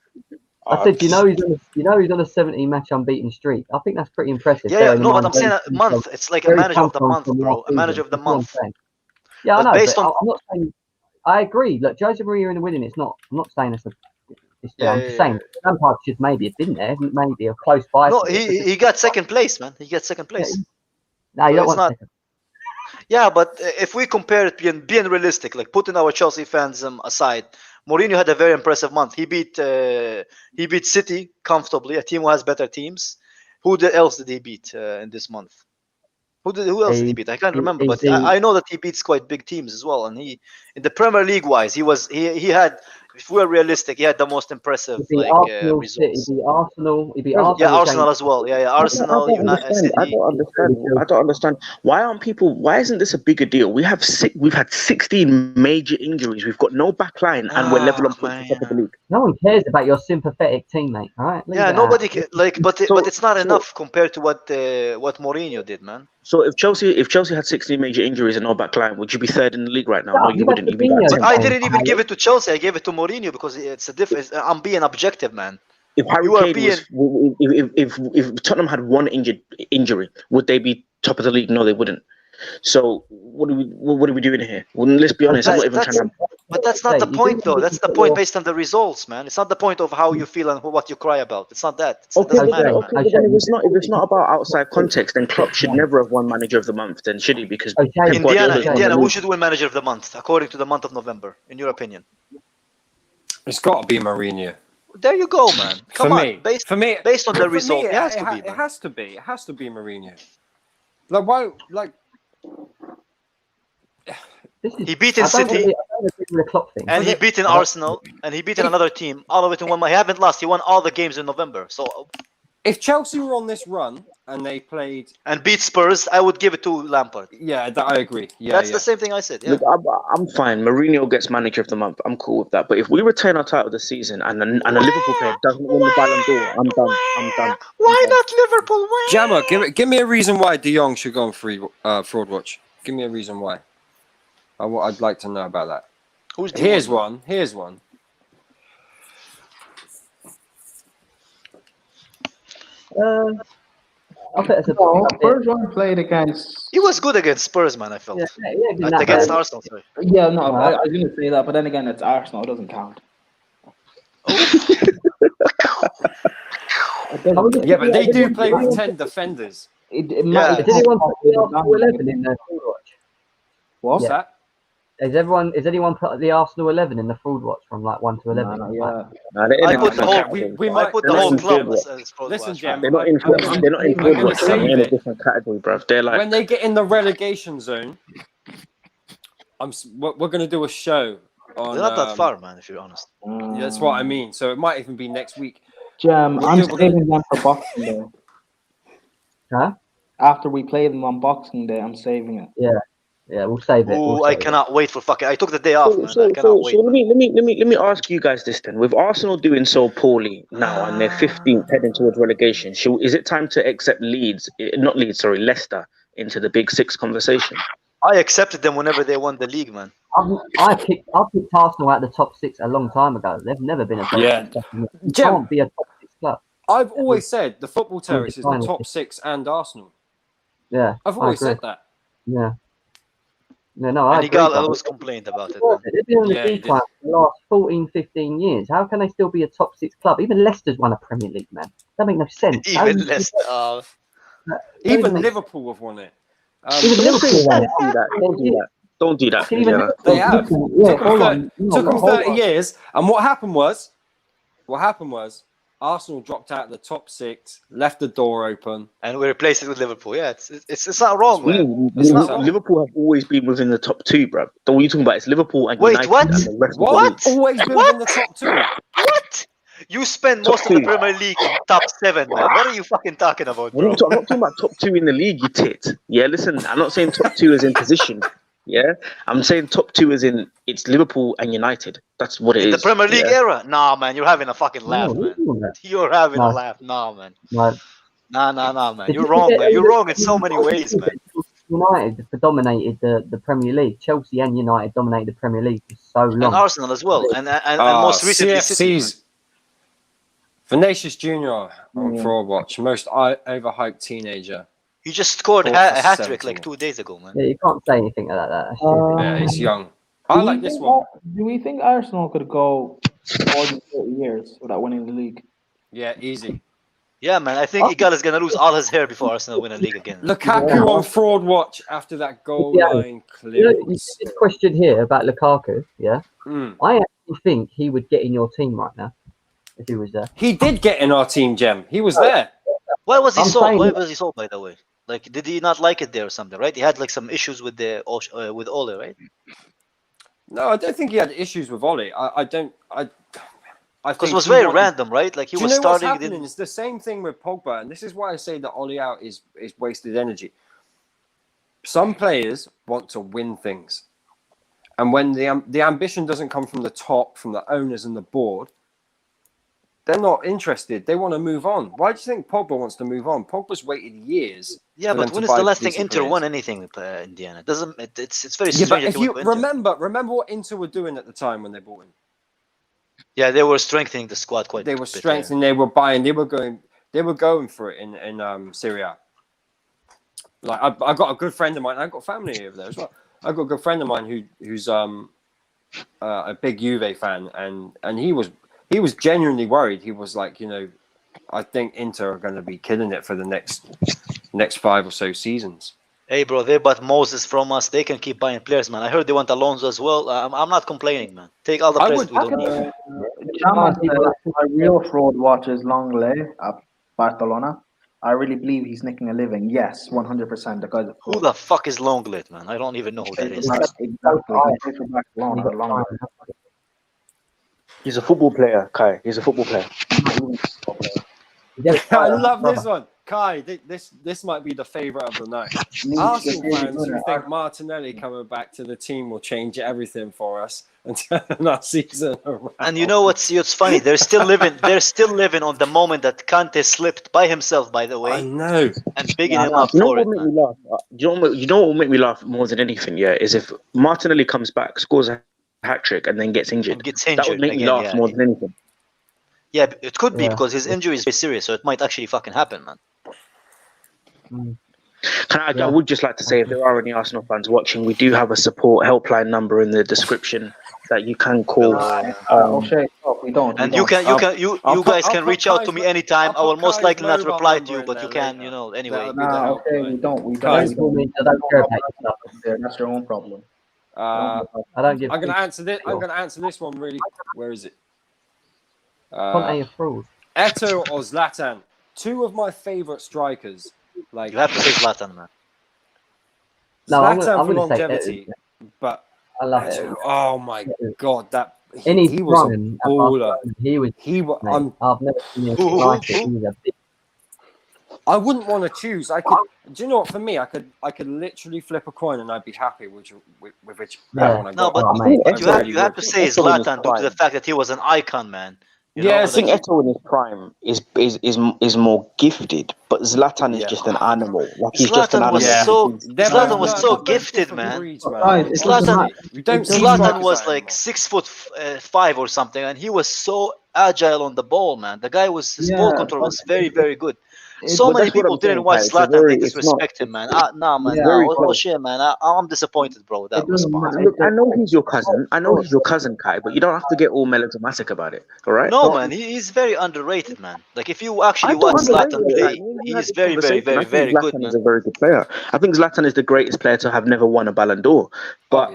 I said, he's on a 17 match unbeaten streak. I think that's pretty impressive. Yeah, bearing in no, but mind I'm saying very a month. It's like a very manager of the tough month, from bro. last A manager season. of the That's what I'm month. saying. Yeah, But I know. based But on- I'm not saying. I agree. Look, Jose Mourinho in the winning. It's not. I'm not saying it's a. I'm just saying Lampard should maybe have been there, maybe a close by. No, to it, but he got second place, man. He got second place. no, you so don't it's want not- second. Yeah, but if we compare it, being realistic, like putting our Chelsea fans aside, Mourinho had a very impressive month. He beat City comfortably, a team who has better teams. Who else did he beat in this month? Who else did he beat? I can't remember, but I know that he beats quite big teams as well. And he, in the Premier League wise, he had. If we're realistic, he had the most impressive He'd be Arsenal, results. He'd be Arsenal. He'd be Yeah, Arsenal. Arsenal as well. Yeah, Arsenal, United, City. I don't understand. Why isn't this a bigger deal? We've had 16 major injuries. We've got no back line, and we're level on points at the top of the league. No one cares about your sympathetic teammate, all right? Leave Yeah, it nobody out. but it's not enough compared to what Mourinho did, man. So if Chelsea had 16 major injuries and no back line, would you be third in the league right now? No, you wouldn't. You'd be Fabinho. that. I didn't even give it to Chelsea. I gave it to Mourinho because it's a difference. I'm being objective, man. If Harry You are Kane if Tottenham had one injury, would they be top of the league? No, they wouldn't. So what are we doing here? Well, let's be honest. I'm not even trying to. But that's not the point, though. That's the point based on the results, man. It's not the point of how you feel and what you cry about. It's not that. It doesn't matter, man. But then if it's not about outside context, then Klopp should never have won Manager of the Month, then should he? Because Indiana, who should win Manager of the Month according to the month of November, in your opinion? It's got to be Mourinho. There you go, man. Come on. Based on the result, it has to be. It has to be Mourinho. Like why? Like he beat in City, and he beat in Arsenal, and he beat in another team. All of it in 1 month. He haven't lost. He won all the games in November. So if Chelsea were on this run and they played and beat Spurs, I would give it to Lampard. Yeah, I agree. Yeah, that's the same thing I said. Yeah. Look, I'm fine. Mourinho gets Manager of the Month. I'm cool with that. But if we retain our title this season and a Liverpool player doesn't win the Ballon d'Or, I'm done. Why not Liverpool? Jammer, give me a reason why De Jong should go on Fraud Watch. Give me a reason why. I'd like to know about that. Here's one. I bet it's Spurs played against. He was good against Spurs, man. I felt against Arsenal. Sorry. Yeah, no, I was going to say that, but then again, it's Arsenal. It doesn't count. Yeah, but they do play with 10 defenders. Did anyone put the Arsenal 11 in the Fraud Watch? What's that? Has anyone put the Arsenal 11 in the Fraud Watch from like 1 to 11? I put the whole club. Listen, Jam, they're not in Fraud Watch. They're in a different category, bruv. They're like when they get in the relegation zone. We're going to do a show. They're not that far, man. If you're honest. Yeah, that's what I mean. So it might even be next week. Jam, I'm saving them for Boxing Day. Huh? After we play them on Boxing Day, I'm saving it. Yeah, we'll save it. Oh, I cannot wait for fucking. I took the day off, man. I cannot wait. So let me ask you guys this then. With Arsenal doing so poorly now and they're 15th heading towards relegation, is it time to accept Leicester into the Big Six conversation? I accepted them whenever they won the league, man. I picked Arsenal out of the top 6 a long time ago. They've never been a top 6. Can't be a top 6 club. I've always said the Football Terrace is the top 6 and Arsenal. Yeah, I've always said that. Yeah. No, I agree. And always complained about it. They've been on the decline for the last 14, 15 years. How can they still be a top 6 club? Even Leicester's won a Premier League, man. That makes no sense. Even Leicester. Even Liverpool have won it. Even Liverpool won it. Don't do that. They have. Took them 30 years. And what happened was Arsenal dropped out of the top 6, left the door open, and we replaced it with Liverpool. Yeah, it's not wrong, man. Liverpool have always been within the top 2, bro. What are you talking about? It's Liverpool and United. What? And the rest What? Always been within the top 2. What? You spend most of the Premier League in top 7, man. What are you fucking talking about, bro? I'm not talking about top 2 in the league, you tit. Yeah, listen, I'm not saying top 2 is in position. Yeah, I'm saying top 2 is in it's Liverpool and United. That's what it is. In the Premier League era? Nah, man, you're having a fucking laugh, man. You're having a laugh. Nah, man. Nah, man. You're wrong, man. You're wrong in so many ways, man. United dominated the Premier League. Chelsea and United dominated the Premier League for so long. And Arsenal as well. And most recently, CFC's Vinicius Junior on Fraud Watch, most overhyped teenager. He just scored a hat-trick like 2 days ago, man. Yeah, you can't say anything like that. Yeah, he's young. I like this one. Do we think Arsenal could go more than 30 years without winning the league? Yeah, easy. Yeah, man. I think Igal is going to lose all his hair before Arsenal win a league again. Lukaku on Fraud Watch after that goal line clearance. You see this question here about Lukaku, yeah? I actually think he would get in your team right now if he was there. He did get in our team, Jem. He was there. Why was he sold? Why was he sold, by the way? Like, did he not like it there or something, right? He had like some issues with with Ole, right? No, I don't think he had issues with Ole. I think because it was very random, right? Like he was starting. What's happening? It's the same thing with Pogba, and this is why I say that Ole out is wasted energy. Some players want to win things, and when the ambition doesn't come from the top, from the owners and the board, they're not interested. They want to move on. Why do you think Pogba wants to move on? Pogba's waited years. Yeah, but when is the last thing Inter won anything with Indiana? It's very strange. But if you remember what Inter were doing at the time when they bought him. Yeah, they were strengthening the squad quite. They were strengthening. They were buying. They were going for it in Serie A. Like I've got a good friend of mine. I've got family over there as well. I've got a good friend of mine who's a big Juve fan, and he was genuinely worried. He was like, I think Inter are going to be killing it for the next 5 or so seasons. Hey, bro, they bought Moses from us. They can keep buying players, man. I heard they want Alonso as well. I'm not complaining, man. Take all the players we don't need. My real fraud watches Longley at Barcelona. I really believe he's nicking a living. Yes, 100%. The guy's a Who the fuck is Longlet, man? I don't even know who that is. Exactly. He's a football player, Kai. He's a football player. I love this one. Kai, this might be the favourite of the night. Arsenal fans who think Martinelli coming back to the team will change everything for us and turn our season around. And you know what's funny? They're still living on the moment that Kante slipped by himself, by the way. I know. And bigging him up You know for what it. made me laugh? You know what will make me laugh more than anything? Yeah, is if Martinelli comes back, scores a hat trick, and then gets injured. That would make me laugh more than anything. Yeah, it could be because his injury is very serious, so it might actually fucking happen, man. I would just like to say, if there are any Arsenal fans watching, we do have a support helpline number in the description that you can call. We don't. And you guys can reach out to me anytime. I will most likely not reply to you, but you can, anyway. We don't. I don't care about yourself. That's your own problem. I don't give. I'm gonna answer this. I'm gonna answer this one really. Where is it? Conte a fraud. Eto'o or Zlatan, 2 of my favourite strikers. Like You have to say Zlatan, man. No, I'm Zlatan for gonna say longevity, but I love Eto'o, it. oh my god, that Any he was a run, baller. He was. I'm I've never seen him like it. He was a big. I wouldn't want to choose. I could. Do you know what? For me, I could literally flip a coin and I'd be happy with which one I No, got. but you have to say Zlatan due to the fact that he was an icon, man. I think Eto'o in his prime is more gifted, but Zlatan is just an animal. Like he's just an animal. Zlatan was so gifted, man. Zlatan was like 6'5" or something, and he was so agile on the ball, man. The guy his ball control was very, very good. So many people didn't watch Zlatan. They disrespect him, man. Shit, man. I'm disappointed, bro. That was Look, I know he's your cousin. Kai, but you don't have to get all melodramatic about it. All right? No, man. He's very underrated, man. Like if you actually watch Zlatan play, he's very, very, very, very good, man. Zlatan is a very good player. I think Zlatan is the greatest player to have never won a Ballon d'Or. But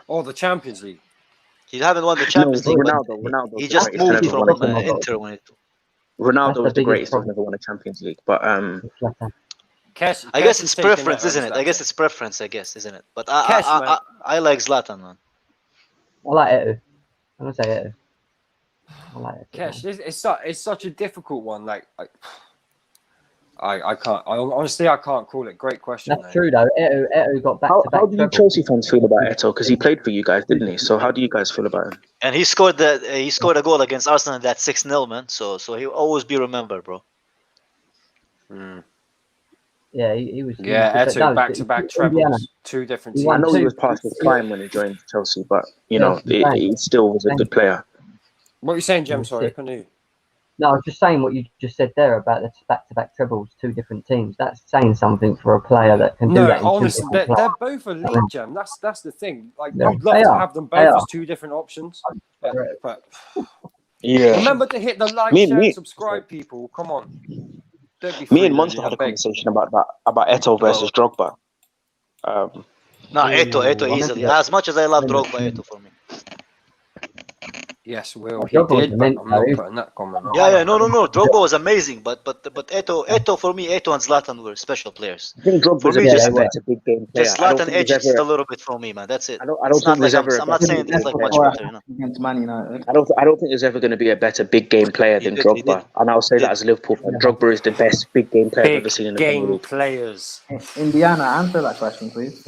or the Champions League. He haven't won the Champions League. Ronaldo. He just moved from Inter when it. Ronaldo was the greatest to have never won a Champions League, but Kesh, I guess it's preference, isn't it? I guess it's preference, isn't it? But I like Zlatan, man. I like Eto'o. I'm gonna say Eto'o. I like Eto'o. Kesh, it's such a difficult one. Like I can't. Honestly, I can't call it. Great question. That's true though. Eto'o got back to back. How do you Chelsea fans feel about Eto'o? Because he played for you guys, didn't he? So how do you guys feel about him? And he scored a goal against Arsenal in that 6-0, man. So he'll always be remembered, bro. Yeah, he was. Yeah, Eto'o back-to-back trebles, 2 different teams. I know he was past his prime when he joined Chelsea, but he still was a good player. What are you saying, Jem? Sorry, I couldn't hear you. No, I was just saying what you just said there about the back-to-back trebles, 2 different teams. That's saying something for a player that can do that. Honestly, they're both a league, Jem. That's the thing. Like, you'd love to have them both as 2 different options. But remember to hit the like, share, and subscribe, people. Come on. Me and Monster had a conversation about Eto'o versus Drogba. Eto'o easily. As much as I love Drogba, Eto'o for me. Yes, Will. He did, but I'm not putting that comment on. Yeah, no. Drogba was amazing, but Eto'o for me, Eto'o and Zlatan were special players. I think Drogba is a better big game player. Just Zlatan edged a little bit for me, man. That's it. I don't think there's ever. I'm not saying he's like much better, you know. Against Man United. I don't think there's ever going to be a better big game player than Drogba, and I'll say that as a Liverpool fan. Drogba is the best big game player I've ever seen in the Premier League. Players. Indiana, answer that question, please.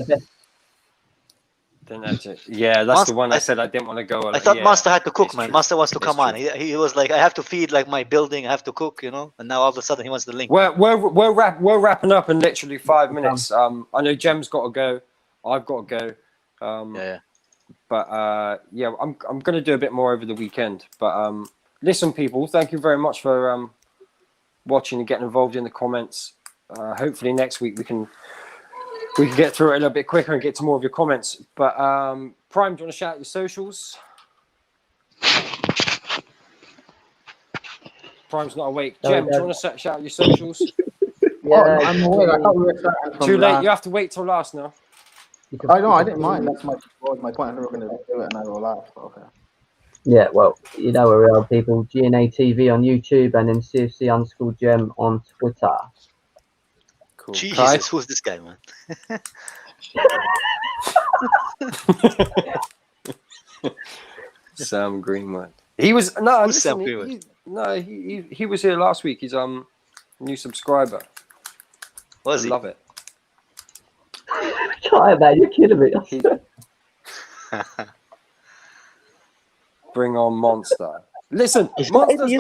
Yeah, that's the one I said I didn't want to go on. I thought Master had to cook, man. Master wants to come on. He was like, I have to feed like my building. I have to cook, And now all of a sudden he wants the link. We're wrapping up in literally 5 minutes. I know Jem's got to go. I've got to go. But I'm going to do a bit more over the weekend. But listen, people, thank you very much for watching and getting involved in the comments. hopefully next week we can get through it a little bit quicker and get to more of your comments. But Prime, do you want to shout out your socials? Prime's not awake. Jem, do you want to shout out your socials? Yeah, I'm awake. I thought we were starting from Too late. last. You have to wait till last now. I know. I didn't mind. That's my point. I thought we were going to do it, and I go last. Okay. Yeah, well, you know where we are, people. GNA TV on YouTube and then CFC_Gem on Twitter. Cool. Jesus, Kai? who's this guy, man? Sam Greenwood. He was no. Who's Sam Listen, he was here last week. He's new subscriber. Was I he? love it. Kai, man, you're kidding me. Bring on Monster. Listen, Monster's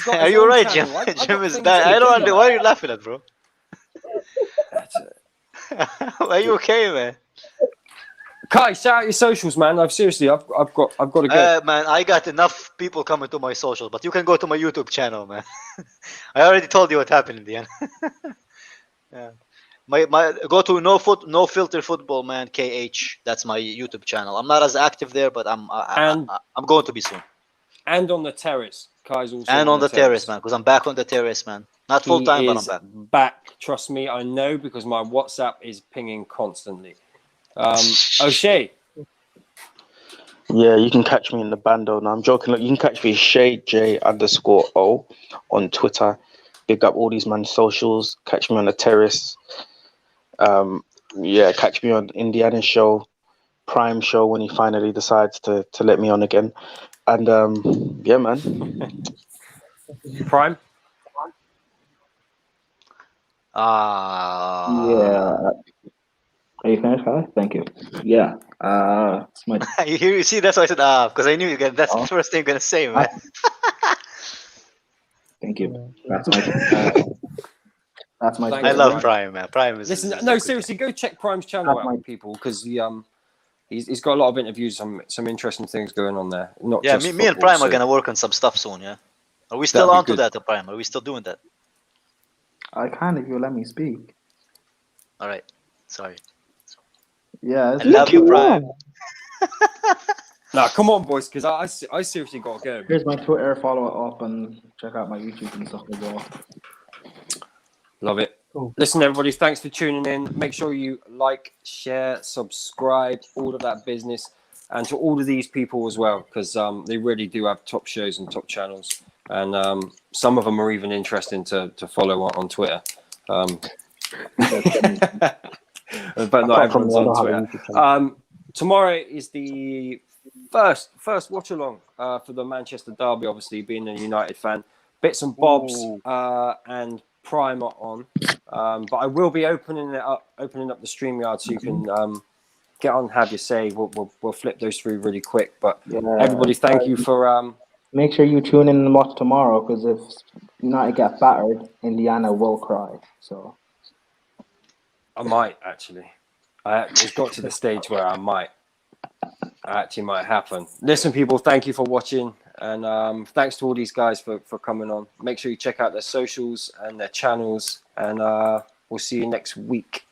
got. Are his you own alright, Jim? channel. I've got Jim is things dying. to I don't do, understand. Why are you laughing at, bro? That's it. Are you okay, man? Kai, shout out your socials, man. I've got to go. Man, I got enough people coming to my socials, but you can go to my YouTube channel, man. I already told you what happened in the end. Yeah. My go to no filter football, man. KH. That's my YouTube channel. I'm not as active there, but I'm going to be soon. And on the terrace, Kai's also. And on the terrace, man, because I'm back on the terrace, man. Not full time, but I'm back. Trust me, I know because my WhatsApp is pinging constantly. O'Shea. Yeah, you can catch me in the bando. No, I'm joking. Look, you can catch me Shay_J_O on Twitter. Big up all these man's socials. Catch me on the terrace. Yeah, catch me on Indiana show, Prime show when he finally decides to let me on again. And yeah, man. Prime. Yeah. Are you finished, Kai? Thank you. Yeah. It's my... you see, that's why I said because I knew you guys. That's the first thing you're gonna say, man. Thank you. That's my. Thanks, I love Prime, man. Prime is. Listen, is no, good. seriously, go check Prime's channel out, people, because he's got a lot of interviews, some interesting things going on there. Not Yeah, just me and football, Prime so are gonna work on some stuff soon. Yeah. Are we still that'd be on to good. that, Prime? Are we still doing that? I can if you let me speak. All right. Sorry. Yeah. I love you, Prime. Nah, come on, boys, because I seriously got to go. Here's my Twitter. Follow it up and check out my YouTube and stuff as well. Love it. Cool. Listen, everybody, thanks for tuning in. Make sure you like, share, subscribe, all of that business. And to all of these people as well, because they really do have top shows and top channels. And some of them are even interesting to follow on Twitter. But not everyone's on Twitter. Tomorrow is the first watch along for the Manchester derby, obviously being a United fan. Bits and bobs and Prime are on. But I will be opening up the StreamYard so you can get on, have your say. We'll flip those through really quick. But everybody, thank you for Make sure you tune in and watch tomorrow, because if United get battered, Indiana will cry. So I might actually. It's got to the stage where I might happen. Listen, people, thank you for watching, and thanks to all these guys for coming on. Make sure you check out their socials and their channels, and we'll see you next week.